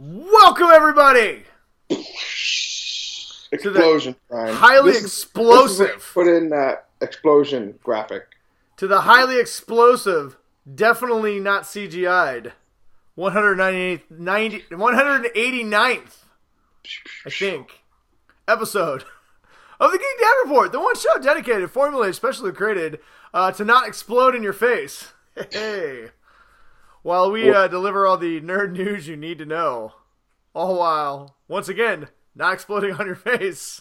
Welcome, everybody! Explosion, Ryan. Highly explosive. Put in that explosion graphic. To the highly explosive, definitely not CGI'd, 189th, I think, episode of the Geek Dad Report, the one show dedicated, formulated, specially created to not explode in your face. Hey. While we deliver all the nerd news you need to know, all while, once again, not exploding on your face.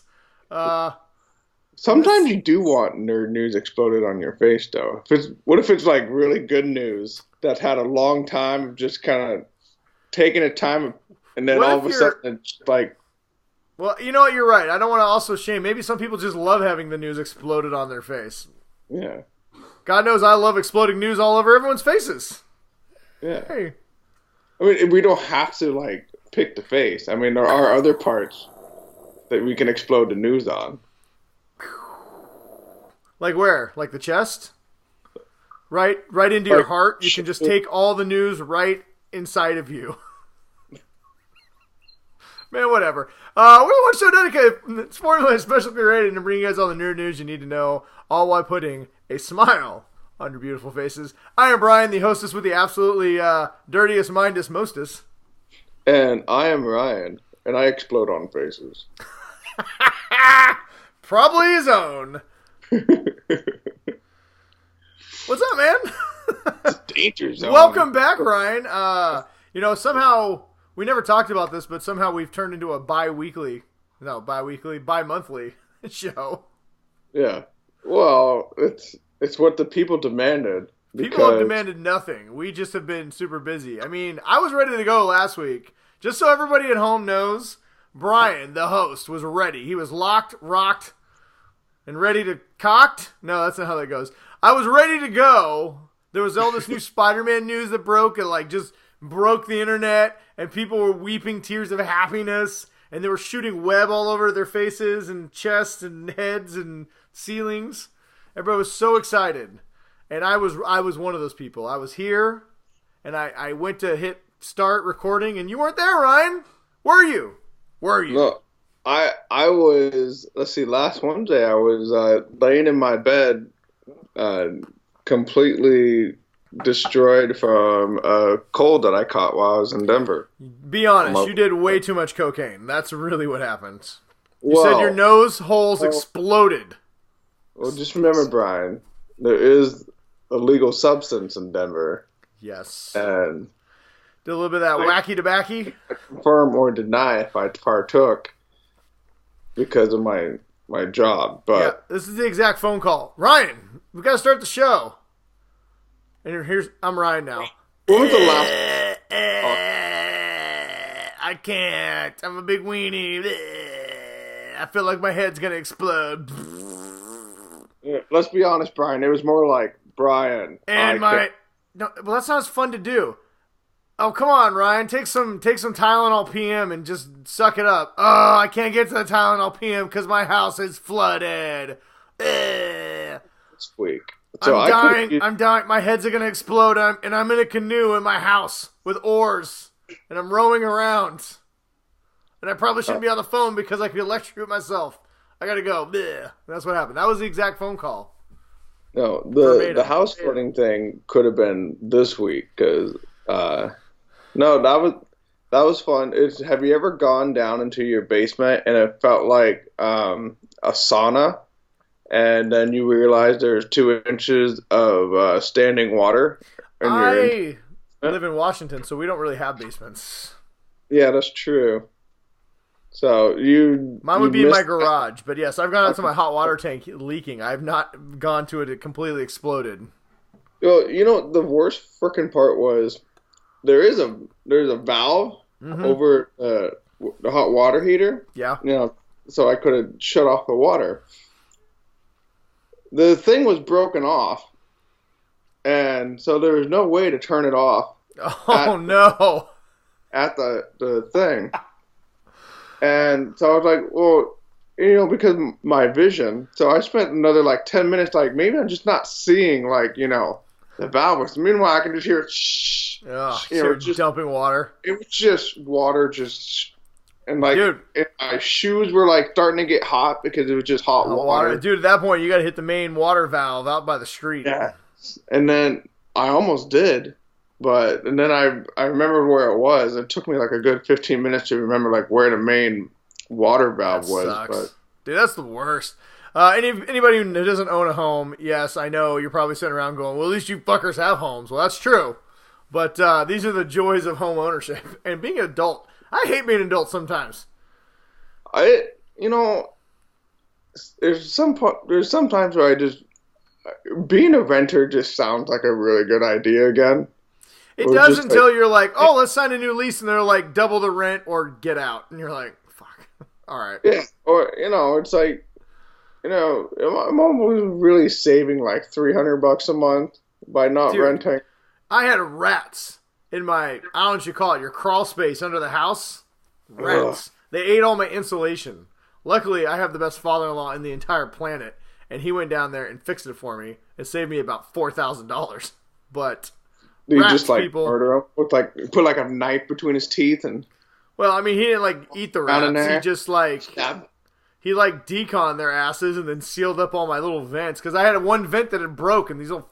Sometimes you do want nerd news exploded on your face, though. What if it's like really good news that had a long time of just kind of taking a time, and then all of a sudden it's like... Well, you know what? You're right. I don't want to also shame. Maybe some people just love having the news exploded on their face. Yeah. God knows I love exploding news all over everyone's faces. Yeah. Hey. I mean, we don't have to, like, pick the face. I mean, there are other parts that we can explode the news on. Like where? Like the chest? Right into your heart? You can just take all the news right inside of you. Man, whatever. We're the one show dedicated. It's formulated, special created to bring you guys all the nerd news you need to know, all while putting a smile on your beautiful faces. I am Brian, the hostess with the absolutely dirtiest, mindest, mostest. And I am Ryan, and I explode on faces. Probably his own. What's up, man? It's danger zone. Welcome back, Ryan. Somehow, we never talked about this, but somehow we've turned into a bi-monthly show. Yeah. Well, it's what the people demanded. People have demanded nothing. We just have been super busy. I mean, I was ready to go last week. Just so everybody at home knows, Brian, the host, was ready. He was locked, rocked, and ready to cocked. No, that's not how that goes. I was ready to go. There was all this new Spider-Man news that broke and just broke the internet, and people were weeping tears of happiness, and they were shooting web all over their faces and chests and heads and ceilings. Everybody was so excited. And I was one of those people. I was here, and I went to hit start recording, and you weren't there, Ryan. Were you? Look, I was, last Wednesday I was laying in my bed, completely destroyed from a cold that I caught while I was in Denver. Be honest, you did way too much cocaine. That's really what happened. You said your nose holes exploded. Well, just remember, Brian, there is a legal substance in Denver. Yes. And did a little bit of that wacky tobacco. Confirm or deny if I partook because of my job. But yeah, this is the exact phone call. Ryan, we got to start the show. And I'm Ryan now. When was the last? I can't. I'm a big weenie. I feel like my head's gonna explode. Yeah, let's be honest, Brian. It was more like Brian. No, well, that's not as fun to do. Oh, come on, Ryan. Take some Tylenol PM and just suck it up. Oh, I can't get to the Tylenol PM because my house is flooded. It's weak. So I'm dying. My heads are gonna explode. I'm in a canoe in my house with oars, and I'm rowing around. And I probably shouldn't be on the phone because I could electrocute myself. I gotta go. Bleh. That's what happened. That was the exact phone call. No, the house flooding thing could have been this week because no, that was fun. Have you ever gone down into your basement and it felt like a sauna, and then you realize there's 2 inches of standing water? I live in Washington, so we don't really have basements. Yeah, that's true. So mine would be in my garage, but yes, I've gone out to my hot water tank leaking. I've not gone to it completely exploded. Well, the worst freaking part was there's a valve over the hot water heater. Yeah. So I could have shut off the water. The thing was broken off, and so there was no way to turn it off. Oh no! At the thing. And so I was like, well, because my vision. So I spent another 10 minutes, maybe I'm just not seeing, the valve was. Meanwhile, I can just hear it. Shh. Oh, just dumping water. It was just water, and like, dude, my shoes were like starting to get hot because it was just hot water. Dude, at that point, you got to hit the main water valve out by the street. Yeah, and then I almost did, and then I remembered where it was. It took me like a good 15 minutes to remember like where the main water valve was. Sucks. But dude, that's the worst. Anybody who doesn't own a home, yes, I know you're probably sitting around going, well, at least you fuckers have homes. Well, that's true. But these are the joys of home ownership and being an adult. I hate being an adult sometimes. There's sometimes where being a renter just sounds like a really good idea again. It does until you're like, oh, let's sign a new lease, and they're like, double the rent or get out. And you're like, fuck. All right. Yeah, or, it's like, I'm almost really saving like $300 a month by not renting. I had rats in my, I don't know what you call it, your crawl space under the house. Rats. Ugh. They ate all my insulation. Luckily, I have the best father-in-law in the entire planet, and he went down there and fixed it for me. It saved me about $4,000. But you just like murder him with put like a knife between his teeth and. Well, I mean, he didn't like eat the rats. He just like he like deconned their asses and then sealed up all my little vents because I had one vent that had broke, and these little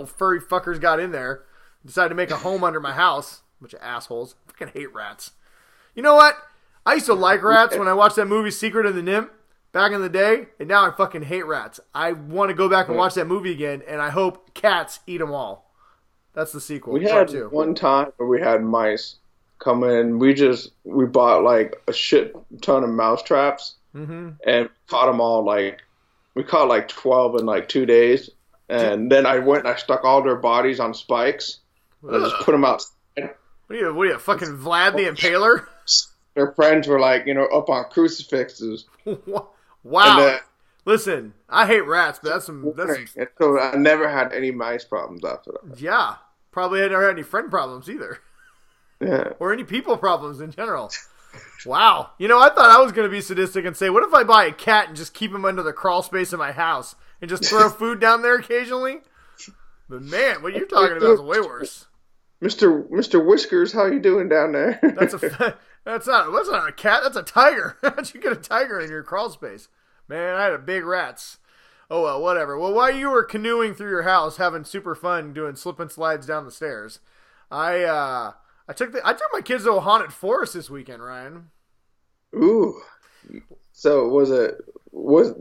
furry fuckers got in there, decided to make a home under my house. Bunch of assholes. I fucking hate rats. You know what? I used to like rats when I watched that movie Secret of the Nymph back in the day, and now I fucking hate rats. I want to go back and watch that movie again, and I hope cats eat them all. That's the sequel. We had one time where we had mice come in. We bought like a shit ton of mouse traps and caught them all. We caught like 12 in like 2 days, and then I went and I stuck all their bodies on spikes. And I just put them outside. What are you, fucking Vlad the Impaler? Their friends were like, up on crucifixes. Wow. Listen, I hate rats, but that's some. So I never had any mice problems after that. Yeah, probably never had any friend problems either. Yeah. Or any people problems in general. Wow. I thought I was going to be sadistic and say, what if I buy a cat and just keep him under the crawl space in my house and just throw food down there occasionally? But man, what you're talking about is way worse. Mr. Whiskers, how you doing down there? That's not a cat. That's a tiger. How'd you get a tiger in your crawl space? Man, I had big rats. Oh well, whatever. Well, while you were canoeing through your house, having super fun doing slip and slides down the stairs, I took my kids to a haunted forest this weekend, Ryan. Ooh. So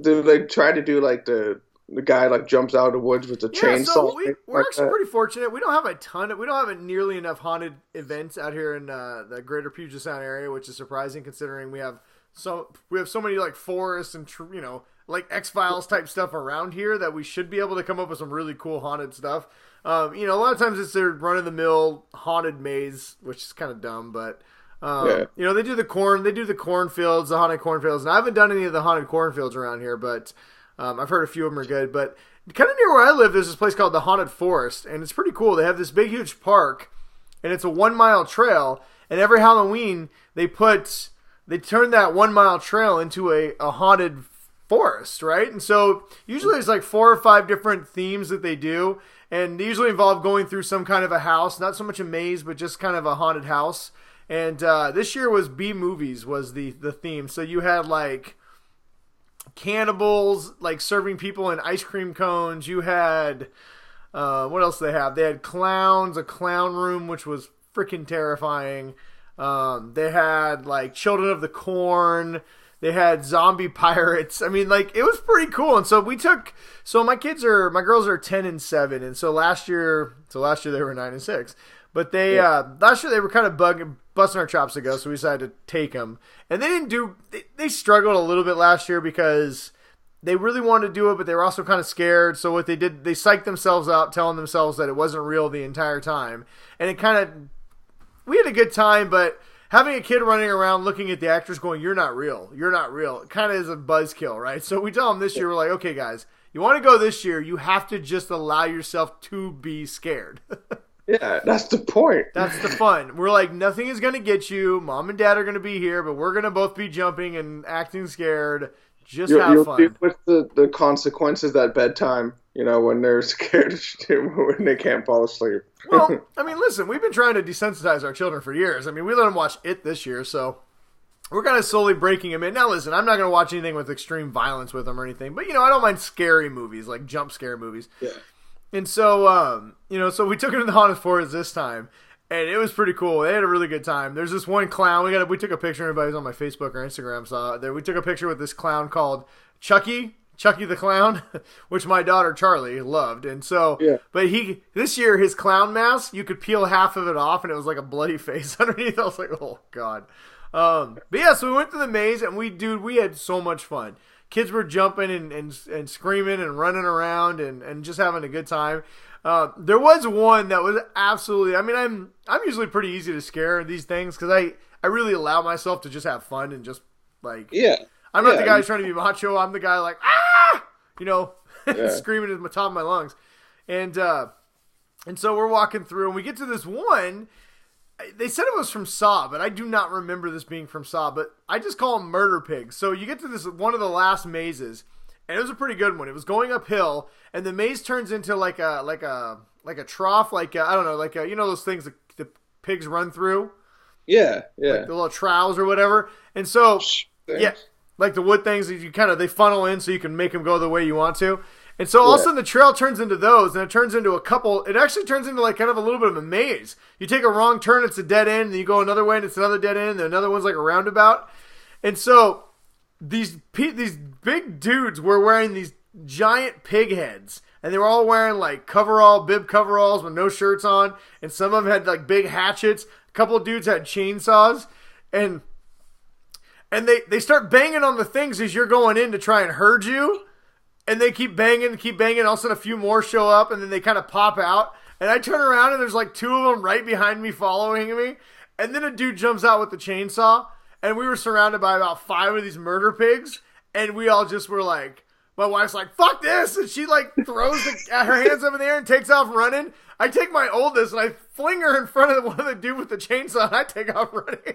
did they try to do like the guy like jumps out of the woods with the chainsaw? So we're actually pretty fortunate. We don't have nearly enough haunted events out here in the greater Puget Sound area, which is surprising considering we have so many like forests and like X-Files type stuff around here that we should be able to come up with some really cool haunted stuff. A lot of times it's their run-of-the-mill haunted maze, which is kind of dumb, but they do the cornfields, the haunted cornfields, and I haven't done any of the haunted cornfields around here, but I've heard a few of them are good. But kind of near where I live, there's this place called the Haunted Forest, and it's pretty cool. They have this big, huge park, and it's a 1-mile trail, and every Halloween they turn that 1-mile trail into a haunted forest, right? And so usually there's like 4 or 5 different themes that they do, and they usually involve going through some kind of a house, not so much a maze, but just kind of a haunted house. And this year was B-movies was the theme. So you had like cannibals like serving people in ice cream cones. You had what else they have? They had clowns, a clown room, which was freaking terrifying. They had like Children of the Corn. They had zombie pirates. I mean, like, it was pretty cool. And so my girls are 10 and 7. And so last year they were 9 and 6. But last year they were kind of busting our chops to go, so we decided to take them. And they struggled a little bit last year because they really wanted to do it, but they were also kind of scared. So what they did, they psyched themselves out, telling themselves that it wasn't real the entire time. And we had a good time, but having a kid running around looking at the actors going, you're not real, it kind of is a buzzkill, right? So we tell them this year, we're like, okay, guys, you want to go this year, you have to just allow yourself to be scared. Yeah, that's the point. That's the fun. We're like, nothing is going to get you. Mom and Dad are going to be here, but we're going to both be jumping and acting scared. Just have fun. You'll deal with the consequences at bedtime, when they're scared, when they can't fall asleep. Well, I mean, listen, we've been trying to desensitize our children for years. I mean, we let them watch It this year, so we're kind of slowly breaking them in. Now, listen, I'm not going to watch anything with extreme violence with them or anything, but, I don't mind scary movies, like jump scare movies. Yeah. And so, so we took it to the Haunted Forest this time, and it was pretty cool. They had a really good time. There's this one clown. We took a picture. Everybody's on my Facebook or Instagram saw it there. We took a picture with this clown called Chucky the Clown, which my daughter Charlie loved. And so, yeah. But this year, his clown mask, you could peel half of it off, and it was like a bloody face underneath. I was like, oh, God. But yeah, so we went to the maze, and we had so much fun. Kids were jumping and screaming and running around and just having a good time. There was one that was absolutely, I mean, I'm usually pretty easy to scare these things because I really allow myself to just have fun and just like, yeah. I'm not the guy who's trying to be macho. I'm the guy like, screaming at the top of my lungs. And so we're walking through and we get to this one. They said it was from Saw, but I do not remember this being from Saw, but I just call them murder pigs. So you get to this, one of the last mazes, and it was a pretty good one. It was going uphill, and the maze turns into like a trough, I don't know, those things that the pigs run through? Yeah, yeah. Like the little troughs or whatever. And so, yeah, like the wood things that they funnel in so you can make them go the way you want to. And so all of a sudden the trail turns into those, and it turns into it actually turns into like kind of a little bit of a maze. You take a wrong turn, it's a dead end, and you go another way, and it's another dead end, and another one's like a roundabout. And so these big dudes were wearing these giant pig heads, and they were all wearing like bib coveralls with no shirts on, and some of them had like big hatchets. A couple of dudes had chainsaws, and they start banging on the things as you're going in to try and herd you. And they keep banging. All of a sudden, a few more show up, and then they kind of pop out. And I turn around, and there's like two of them right behind me following me. And then a dude jumps out with the chainsaw. And we were surrounded by about 5 of these murder pigs. And we all just were like, my wife's like, fuck this. And she like throws her hands up in the air and takes off running. I take my oldest, and I fling her in front of one of the dude with the chainsaw, and I take off running.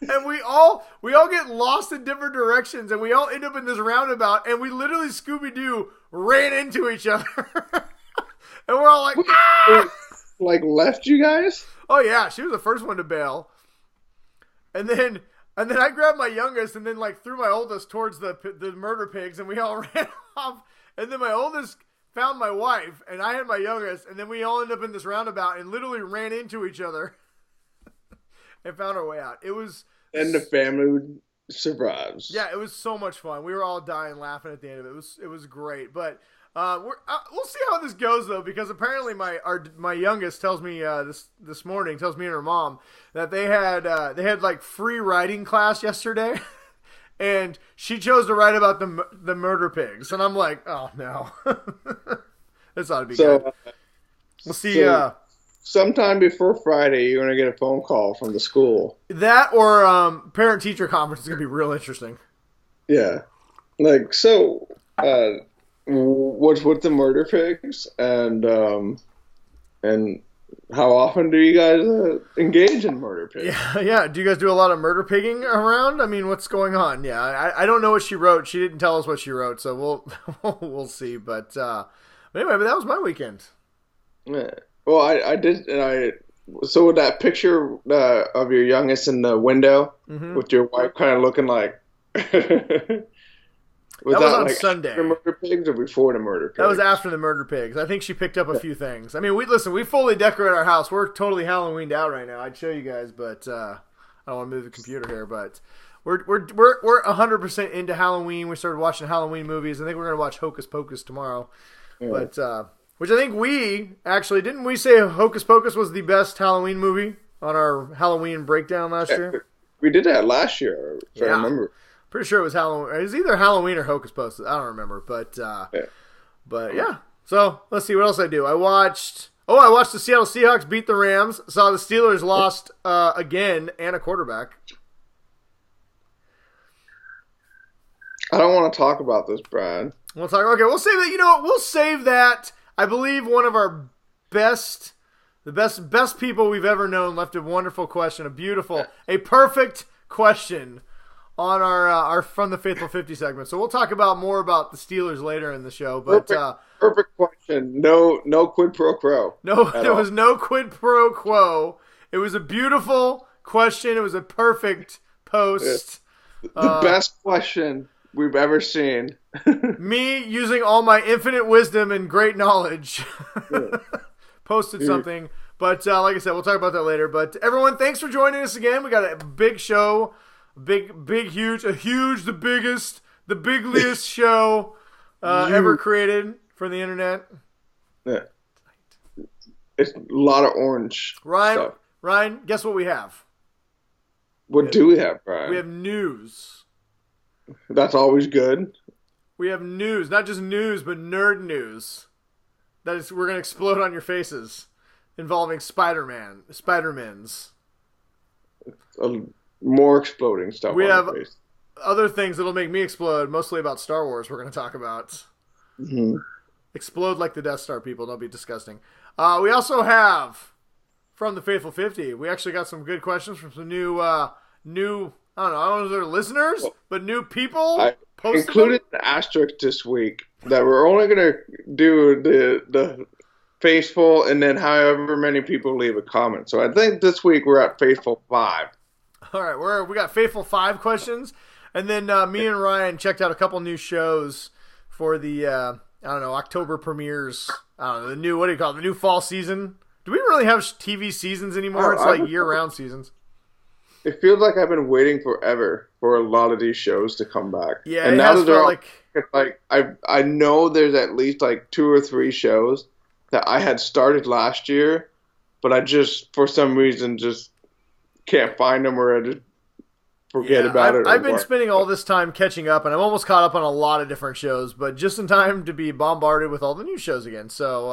And we all get lost in different directions, and we all end up in this roundabout, and we literally Scooby-Doo ran into each other. And we're all like, ah! Like left you guys? Oh yeah, she was the first one to bail. And then I grabbed my youngest and then like threw my oldest towards the murder pigs, and we all ran off. And then my oldest found my wife, and I had my youngest, and then we all ended up in this roundabout and literally ran into each other and found our way out. It was... And the family survives. Yeah, it was so much fun. We were all dying laughing at the end of it. It was great. But we'll see how this goes, though, because apparently my youngest tells me this morning, tells me and her mom, that they had like free writing class yesterday. And she chose to write about the murder pigs. And I'm like, oh, no. This ought to be good. We'll see. Sometime before Friday, you're going to get a phone call from the school. That or parent-teacher conference is going to be real interesting. Yeah. Like, so, what's with the murder pigs? And how often do you guys engage in murder pigs? Yeah. Do you guys do a lot of murder pigging around? I mean, what's going on? Yeah, I don't know what she wrote. She didn't tell us what she wrote, so we'll see. But anyway, that was my weekend. Yeah. Well, I did, so with that picture of your youngest in the window with your wife kind of looking like... That was on like Sunday. After the murder pigs or before the murder pigs? That was after the murder pigs. I think she picked up a few things. I mean, we fully decorate our house. We're totally Halloweened out right now. I'd show you guys, but I don't want to move the computer here. But we're 100% into Halloween. We started watching Halloween movies. I think we're gonna watch Hocus Pocus tomorrow. Yeah. But which I think didn't we say Hocus Pocus was the best Halloween movie on our Halloween breakdown last year? We did that last year, if I remember. Pretty sure it was Halloween. It was either Halloween or Hocus Pocus. I don't remember, but yeah. So let's see what else I do. I watched the Seattle Seahawks beat the Rams. Saw the Steelers lost again and a quarterback. I don't want to talk about this, Brian. We'll save that. You know what? We'll save that. I believe one of our best people we've ever known left a wonderful question, a perfect question on our From the Faithful 50 segment. So we'll talk about more about the Steelers later in the show. But perfect question. No quid pro quo. No, there was no quid pro quo. It was a beautiful question. It was a perfect post. The best question we've ever seen. Me using all my infinite wisdom and great knowledge posted something. But like I said, we'll talk about that later. But everyone, thanks for joining us again. We got a big show. Huge, the biggest, the bigliest show ever created for the internet. Yeah. It's a lot of orange stuff. Ryan, guess what we have? What do we have, Brian? We have news. That's always good. We have news. Not just news, but nerd news. We're going to explode on your faces. Involving Spider-Mans. More exploding stuff. We have other things that'll make me explode, mostly about Star Wars we're going to talk about. Mm-hmm. Explode like the Death Star, people. Don't be disgusting. We also have, from the Faithful 50, we actually got some good questions from some new I don't know if they're listeners, but new people. I included an asterisk this week that we're only going to do the Faithful and then however many people leave a comment. So I think this week we're at Faithful 5. All right, we got Faithful 5 questions, and then me and Ryan checked out a couple new shows for the October premieres. I don't know, the new, what do you call it, the new fall season. Do we really have TV seasons anymore? It's like year-round seasons. It feels like I've been waiting forever for a lot of these shows to come back. Yeah, and it now has that felt I know there's at least like 2 or 3 shows that I had started last year, but I just for some reason just can't find them or I just forget about it. I've been spending all this time catching up, and I'm almost caught up on a lot of different shows, but just in time to be bombarded with all the new shows again. So,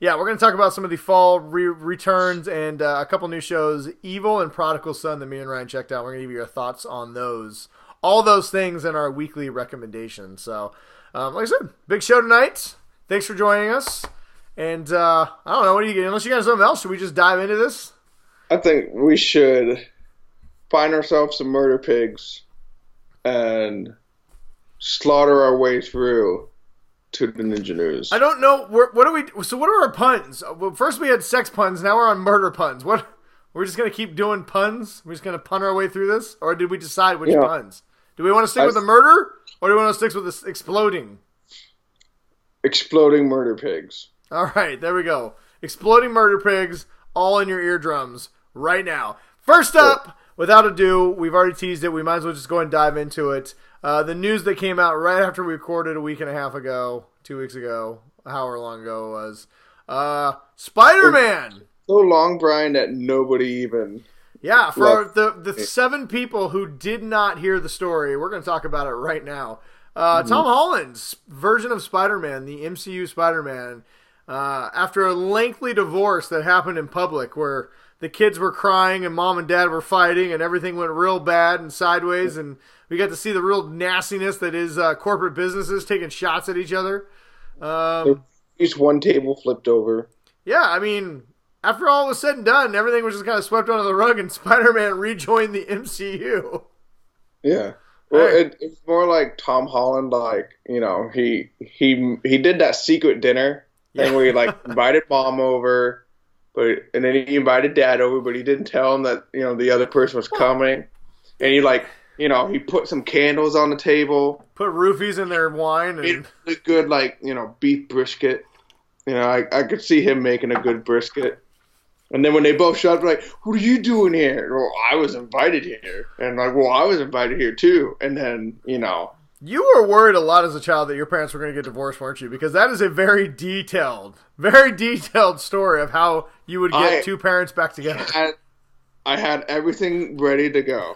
we're going to talk about some of the fall returns and a couple new shows, Evil and Prodigal Son, that me and Ryan checked out. We're going to give you our thoughts on those. All those things in our weekly recommendation. So, like I said, big show tonight. Thanks for joining us. And I don't know, unless you got something else, should we just dive into this? I think we should find ourselves some murder pigs and slaughter our way through to the Ninja News. I don't know. What are our puns? Well, first we had sex puns. Now we're on murder puns. What? We're just going to keep doing puns? We're just going to pun our way through this? Or did we decide which puns? Do we want to stick with the murder? Or do we want to stick with this exploding? Exploding murder pigs. All right, there we go. Exploding murder pigs all in your eardrums right now. First up, without ado, we've already teased it. We might as well just go and dive into it. The news that came out right after we recorded a week and a half ago, 2 weeks ago, however long ago it was. Spider-Man! So long, Brian, that nobody even... Yeah, for the 7 people who did not hear the story, we're going to talk about it right now. Tom Holland's version of Spider-Man, the MCU Spider-Man, after a lengthy divorce that happened in public where the kids were crying and mom and dad were fighting and everything went real bad and sideways, and we got to see the real nastiness that is corporate businesses taking shots at each other. Just one table flipped over. Yeah, I mean, after all was said and done, everything was just kind of swept under the rug and Spider-Man rejoined the MCU. Yeah. Well, it's more like Tom Holland, like, you know, he did that secret dinner thing where he, like, invited mom over, and then he invited dad over, but he didn't tell him that, you know, the other person was coming. And he, like, you know, he put some candles on the table. Put roofies in their wine. And made a good, like, you know, beef brisket. You know, I could see him making a good brisket. And then when they both showed up, like, what are you doing here? Well, I was invited here. And like, well, I was invited here too. And then, you know. You were worried a lot as a child that your parents were going to get divorced, weren't you? Because that is a very detailed story of how you would get two parents back together. I had everything ready to go.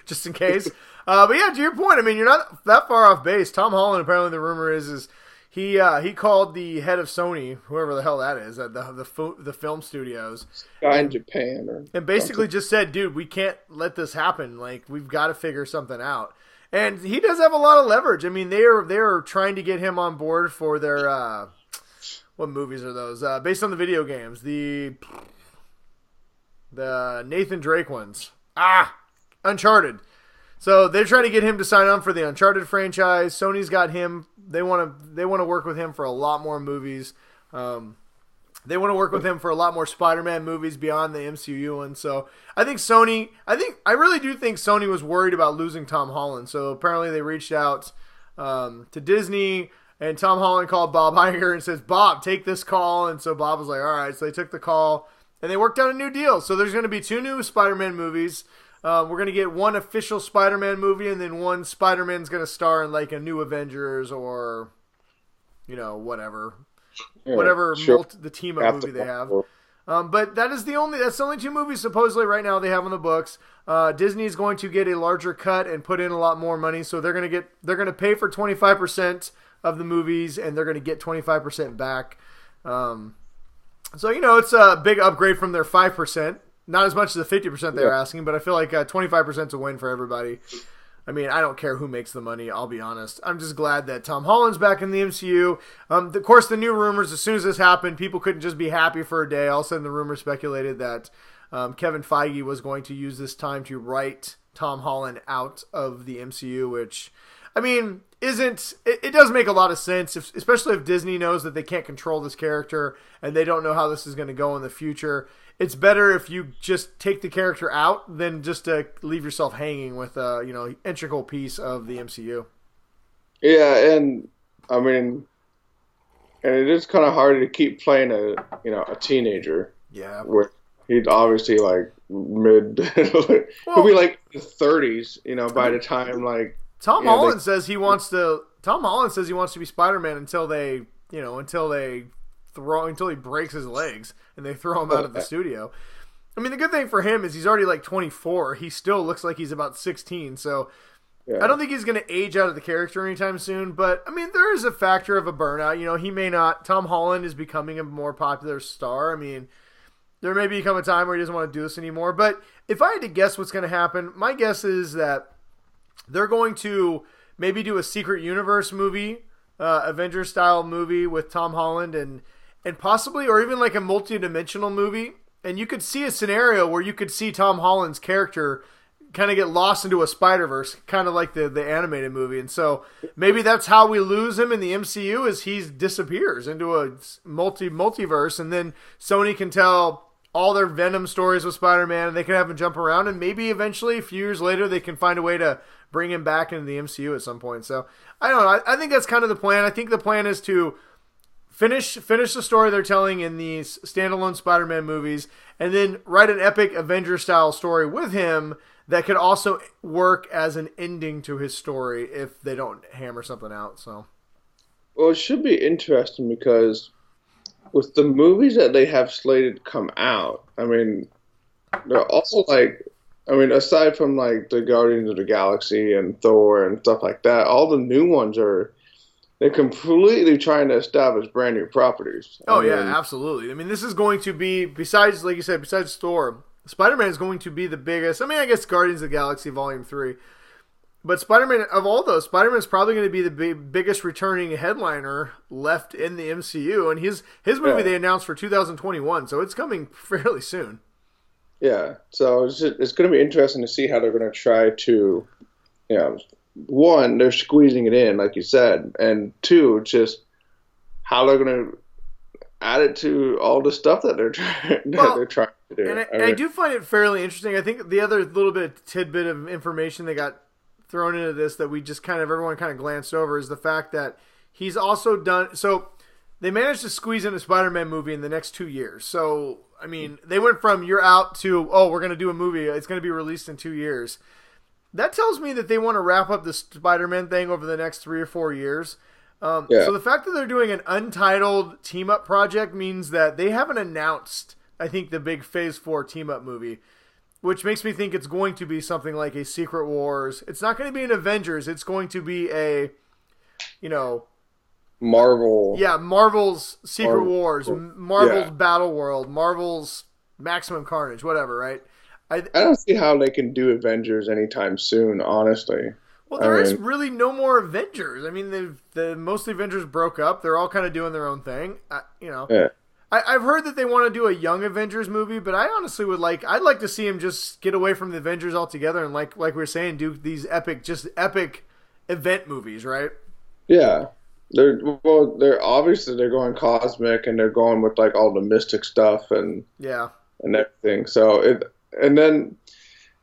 Just in case. But yeah, to your point, I mean, you're not that far off base. Tom Holland, apparently the rumor is he called the head of Sony, whoever the hell that is, at the film studios. Guy in Japan. And basically just said, dude, we can't let this happen. Like, we've got to figure something out. And he does have a lot of leverage. I mean, they are trying to get him on board for their, what movies are those? Based on the video games. The Nathan Drake ones. Uncharted. So they're trying to get him to sign on for the Uncharted franchise. Sony's got him. They want to work with him for a lot more movies. They want to work with him for a lot more Spider-Man movies beyond the MCU one. So I really do think Sony was worried about losing Tom Holland. So apparently they reached out to Disney, and Tom Holland called Bob Iger and says, Bob, take this call. And so Bob was like, all right. So they took the call, and they worked out a new deal. So there's going to be 2 new Spider-Man movies. We're going to get 1 official Spider-Man movie, and then 1 Spider-Man's going to star in like a new Avengers or, whatever. Yeah, whatever sure. the team-up movie they have. But that's the only 2 movies supposedly right now they have on the books. Disney is going to get a larger cut and put in a lot more money, so they're going to pay for 25% of the movies, and they're going to get 25% back. So it's a big upgrade from their 5%. Not as much as the 50% they're asking, but I feel like 25% is a win for everybody. I mean, I don't care who makes the money, I'll be honest. I'm just glad that Tom Holland's back in the MCU. Of course, the new rumors, as soon as this happened, people couldn't just be happy for a day. All of a sudden, the rumors speculated that Kevin Feige was going to use this time to write Tom Holland out of the MCU, which, I mean, it does make a lot of sense, especially if Disney knows that they can't control this character and they don't know how this is going to go in the future. It's better if you just take the character out than just to leave yourself hanging with a integral piece of the MCU. Yeah, and I mean, and it is kind of hard to keep playing a teenager. Yeah, where he'd obviously like mid, he'll be like in the 30s, by the time like Tom Holland says he wants to. Tom Holland says he wants to be Spider-Man until he breaks his legs and they throw him out of the studio. I mean, the good thing for him is he's already like 24. He still looks like he's about 16. So I don't think he's going to age out of the character anytime soon. But I mean, there is a factor of a burnout. He may not. Tom Holland is becoming a more popular star. I mean, there may become a time where he doesn't want to do this anymore. But if I had to guess what's going to happen, my guess is that they're going to maybe do a Secret Universe movie, Avengers style movie with Tom Holland and possibly, or even like a multi-dimensional movie. And you could see a scenario where you could see Tom Holland's character kind of get lost into a Spider-Verse, kind of like the animated movie. And so maybe that's how we lose him in the MCU, is he disappears into a multiverse, and then Sony can tell all their Venom stories with Spider-Man, and they can have him jump around, and maybe eventually, a few years later, they can find a way to bring him back into the MCU at some point. So I don't know. I think that's kind of the plan. I think the plan is to finish the story they're telling in these standalone Spider-Man movies, and then write an epic Avenger-style story with him that could also work as an ending to his story if they don't hammer something out. So, well, it should be interesting because with the movies that they have slated to come out, I mean, they're also like, I mean, aside from like the Guardians of the Galaxy and Thor and stuff like that, all the new ones they're completely trying to establish brand new properties. I mean, absolutely. I mean, this is going to be, besides, like you said, besides Thor, Spider-Man is going to be the biggest. I mean, I guess Guardians of the Galaxy Volume 3. But Spider-Man, of all those, Spider-Man is probably going to be the biggest returning headliner left in the MCU. And his movie they announced for 2021, so it's coming fairly soon. Yeah, so it's going to be interesting to see how they're going to try to, one, they're squeezing it in, like you said, and two, just how they're going to add it to all the stuff that they're trying to do. And I do find it fairly interesting. I think the other little bit of tidbit of information they got thrown into this that we just everyone glanced over is the fact that he's also done. So they managed to squeeze in a Spider-Man movie in the next 2 years. So, I mean, they went from you're out to, we're going to do a movie. It's going to be released in 2 years. That tells me that they want to wrap up the Spider-Man thing over the next 3 or 4 years. So the fact that they're doing an untitled team-up project means that they haven't announced, I think, the big Phase 4 team-up movie, which makes me think it's going to be something like a Secret Wars. It's not going to be an Avengers. It's going to be a, Marvel. Yeah, Marvel's Secret Wars, Marvel's Battle World, Marvel's Maximum Carnage, whatever, right? I don't see how they can do Avengers anytime soon, honestly. Well, there is really no more Avengers. I mean, most of the Avengers broke up. They're all kind of doing their own thing. Yeah. I've heard that they want to do a Young Avengers movie, but I honestly I'd like to see him just get away from the Avengers altogether and like we were saying, do these epic event movies, right? Yeah. They're obviously they're going cosmic and they're going with like all the mystic stuff and everything. So and then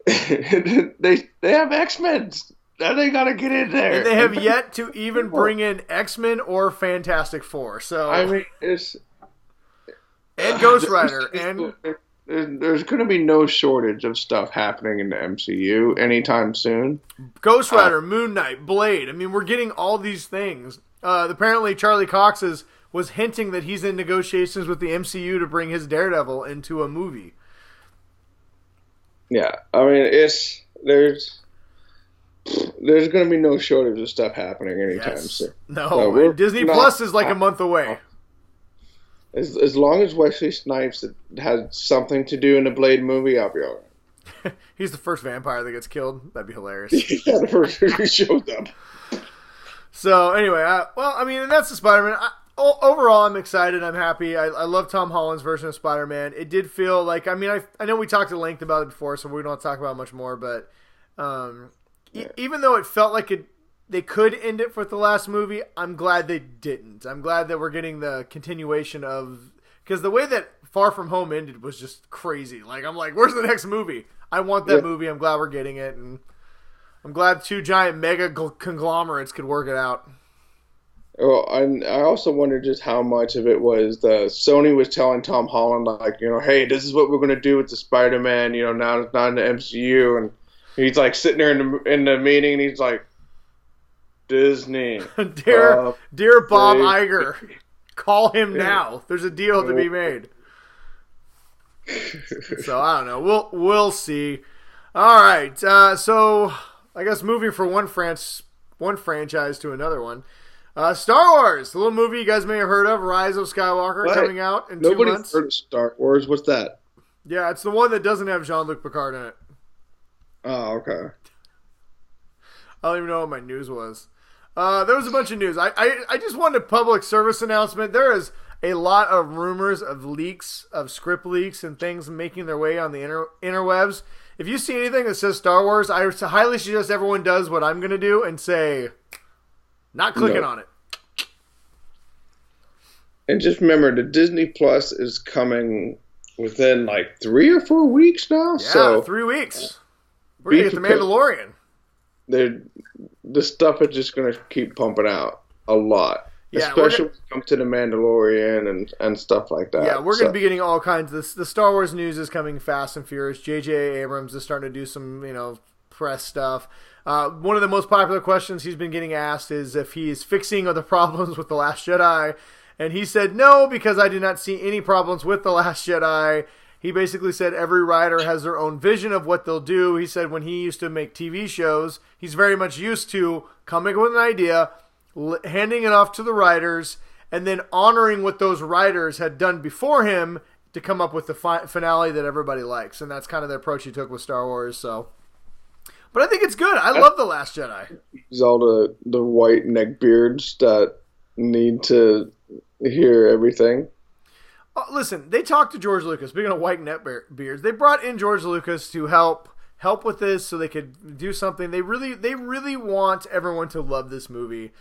they have X-Men. Now they gotta get in there. And they have yet to even bring in X-Men or Fantastic Four. So I mean, and Ghost Rider and there's going to be no shortage of stuff happening in the MCU anytime soon. Ghost Rider, Moon Knight, Blade. I mean, we're getting all these things. Apparently, Charlie Cox was hinting that he's in negotiations with the MCU to bring his Daredevil into a movie. Yeah, I mean, there's going to be no shortage of stuff happening anytime soon. No, so Disney Plus is like a month away. As long as Wesley Snipes has something to do in the Blade movie, I'll be all right. He's the first vampire that gets killed. That'd be hilarious. Yeah, the first who shows up. So anyway, and that's the Spider-Man. Overall, I'm excited. I'm happy. I love Tom Holland's version of Spider-Man. It did feel like, I know we talked at length about it before, so we don't have to talk about it much more, but even though it felt like they could end it with the last movie, I'm glad they didn't. I'm glad that we're getting the continuation of... Because the way that Far From Home ended was just crazy. Like, I'm like, where's the next movie? I want that movie. I'm glad we're getting it. And I'm glad two giant mega conglomerates could work it out. Well, I also wonder just how much of it was Sony was telling Tom Holland, like, hey, this is what we're going to do with the Spider-Man, now it's not in the MCU. And he's like sitting there in the meeting and he's like, Disney. Dear Bob Iger, call him now. There's a deal to be made. So I don't know. We'll see. All right. So I guess moving from one franchise to another one. Star Wars, the little movie you guys may have heard of, Rise of Skywalker, coming out in 2 months. Nobody's heard of Star Wars. What's that? Yeah, it's the one that doesn't have Jean-Luc Picard in it. Oh, okay. I don't even know what my news was. There was a bunch of news. I just wanted a public service announcement. There is a lot of rumors of leaks, of script leaks and things making their way on the interwebs. If you see anything that says Star Wars, I highly suggest everyone does what I'm going to do and say, not clicking on it. And just remember, the Disney Plus is coming within like 3 or 4 weeks now. Yeah, so 3 weeks. We're going to get the Mandalorian. The stuff is just going to keep pumping out a lot. Yeah, especially when it comes to the Mandalorian and stuff like that. Yeah, we're going to be getting all kinds of... The Star Wars news is coming fast and furious. J.J. Abrams is starting to do some, press stuff. One of the most popular questions he's been getting asked is if he's fixing the problems with The Last Jedi. And he said, no, because I did not see any problems with The Last Jedi. He basically said every writer has their own vision of what they'll do. He said when he used to make TV shows, he's very much used to coming up with an idea, handing it off to the writers, and then honoring what those writers had done before him to come up with the finale that everybody likes. And that's kind of the approach he took with Star Wars. So, but I think it's good. I love The Last Jedi. It's all the white neck beards that need to hear everything. Listen, they talked to George Lucas. Speaking of white neck beards, they brought in George Lucas to help with this so they could do something. They really want everyone to love this movie.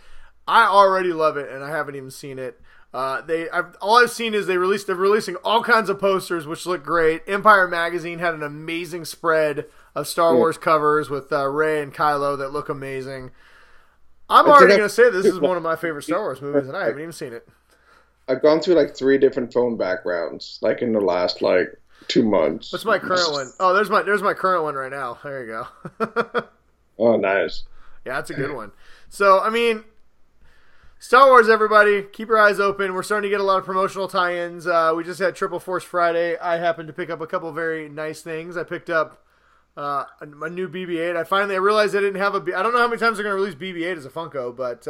I already love it, and I haven't even seen it. All I've seen is they're releasing all kinds of posters, which look great. Empire Magazine had an amazing spread of Star Wars covers with Rey and Kylo that look amazing. I'm already going to say this is one of my favorite Star Wars movies, and I haven't even seen it. I've gone through like 3 different phone backgrounds, like in the last 2 months. What's my current one? Oh, there's my current one right now. There you go. Oh, nice. Yeah, that's a good one. So, Star Wars, everybody, keep your eyes open. We're starting to get a lot of promotional tie-ins. We just had Triple Force Friday. I happened to pick up a couple very nice things. I picked up a new BB-8. I realized I didn't have I don't know how many times they're going to release BB-8 as a Funko, but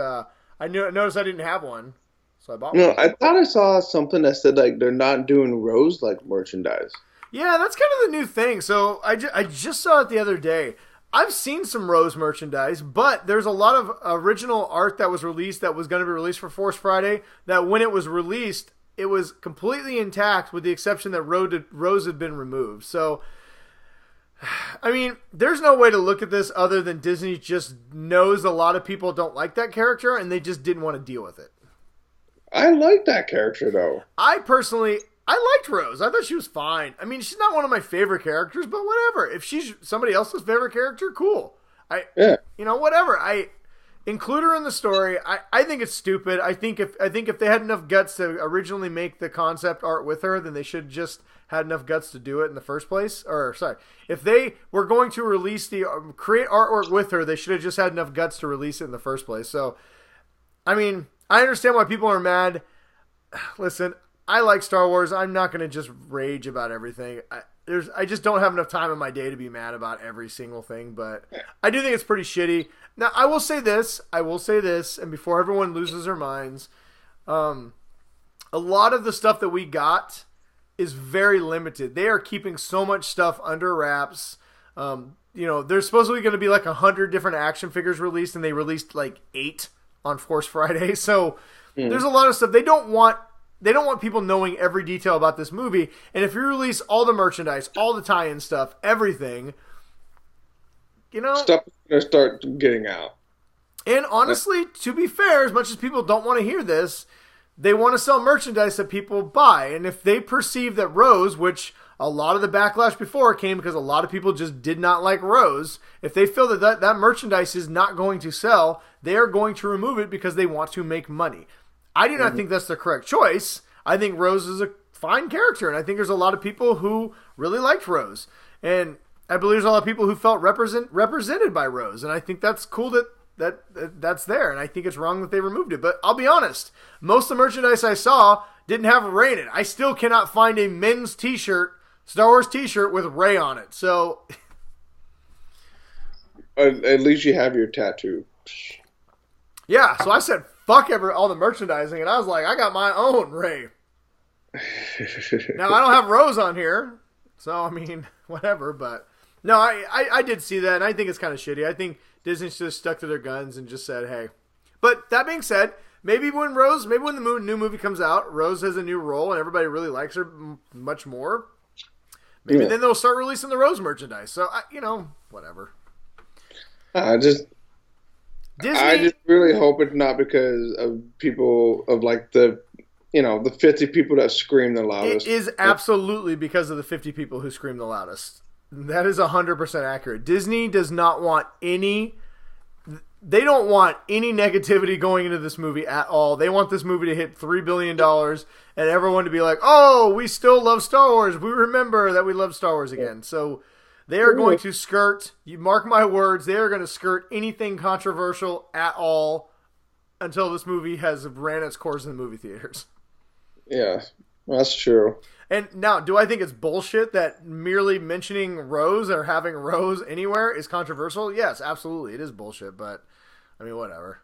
I noticed I didn't have one. So I bought one. No, I thought I saw something that said they're not doing Rose merchandise. Yeah, that's kind of the new thing. So I just saw it the other day. I've seen some Rose merchandise, but there's a lot of original art that was released that was going to be released for Force Friday that when it was released, it was completely intact with the exception that Rose had been removed. So, I mean, there's no way to look at this other than Disney just knows a lot of people don't like that character and they just didn't want to deal with it. I like that character, though. I liked Rose. I thought she was fine. I mean, she's not one of my favorite characters, but whatever. If she's somebody else's favorite character, cool. Whatever. I include her in the story. I think it's stupid. I think if they had enough guts to originally make the concept art with her, then they should just had enough guts to do it in the first place. Or sorry, if they were going to release create artwork with her, they should have just had enough guts to release it in the first place. So, I mean, I understand why people are mad. Listen, I like Star Wars. I'm not going to just rage about everything. I just don't have enough time in my day to be mad about every single thing, but I do think it's pretty shitty. Now, I will say this, and before everyone loses their minds, a lot of the stuff that we got is very limited. They are keeping so much stuff under wraps. There's supposedly going to be like 100 different action figures released, and they released like 8 on Force Friday. So there's a lot of stuff. They don't want people knowing every detail about this movie. And if you release all the merchandise, all the tie-in stuff, everything, stuff is going to start getting out. And honestly, to be fair, as much as people don't want to hear this, they want to sell merchandise that people buy. And if they perceive that Rose, which a lot of the backlash before came because a lot of people just did not like Rose, if they feel that merchandise is not going to sell, they are going to remove it because they want to make money. I do not think that's the correct choice. I think Rose is a fine character, and I think there's a lot of people who really liked Rose. And I believe there's a lot of people who felt represented by Rose, and I think that's cool that's there, and I think it's wrong that they removed it. But I'll be honest, most of the merchandise I saw didn't have Rey in it. I still cannot find a men's t-shirt, Star Wars t-shirt with Rey on it. So at least you have your tattoo. Yeah, so I said fuck all the merchandising, and I was like, I got my own Rey. Now, I don't have Rose on here, so, I mean, whatever, but... No, I did see that, and I think it's kind of shitty. I think Disney just stuck to their guns and just said, hey. But that being said, maybe when the new movie comes out, Rose has a new role, and everybody really likes her much more. Maybe then they'll start releasing the Rose merchandise. So, whatever. Disney, I just really hope it's not because of people of like the 50 people that scream the loudest. It is absolutely because of the 50 people who scream the loudest. That is 100% accurate. Disney does not want any negativity going into this movie at all. They want this movie to hit $3 billion and everyone to be like, oh, we still love Star Wars. We remember that we love Star Wars again. So they are going to skirt, you mark my words, they are going to skirt anything controversial at all until this movie has ran its course in the movie theaters. Yeah, that's true. And now, do I think it's bullshit that merely mentioning Rose or having Rose anywhere is controversial? Yes, absolutely. It is bullshit, but, I mean, whatever.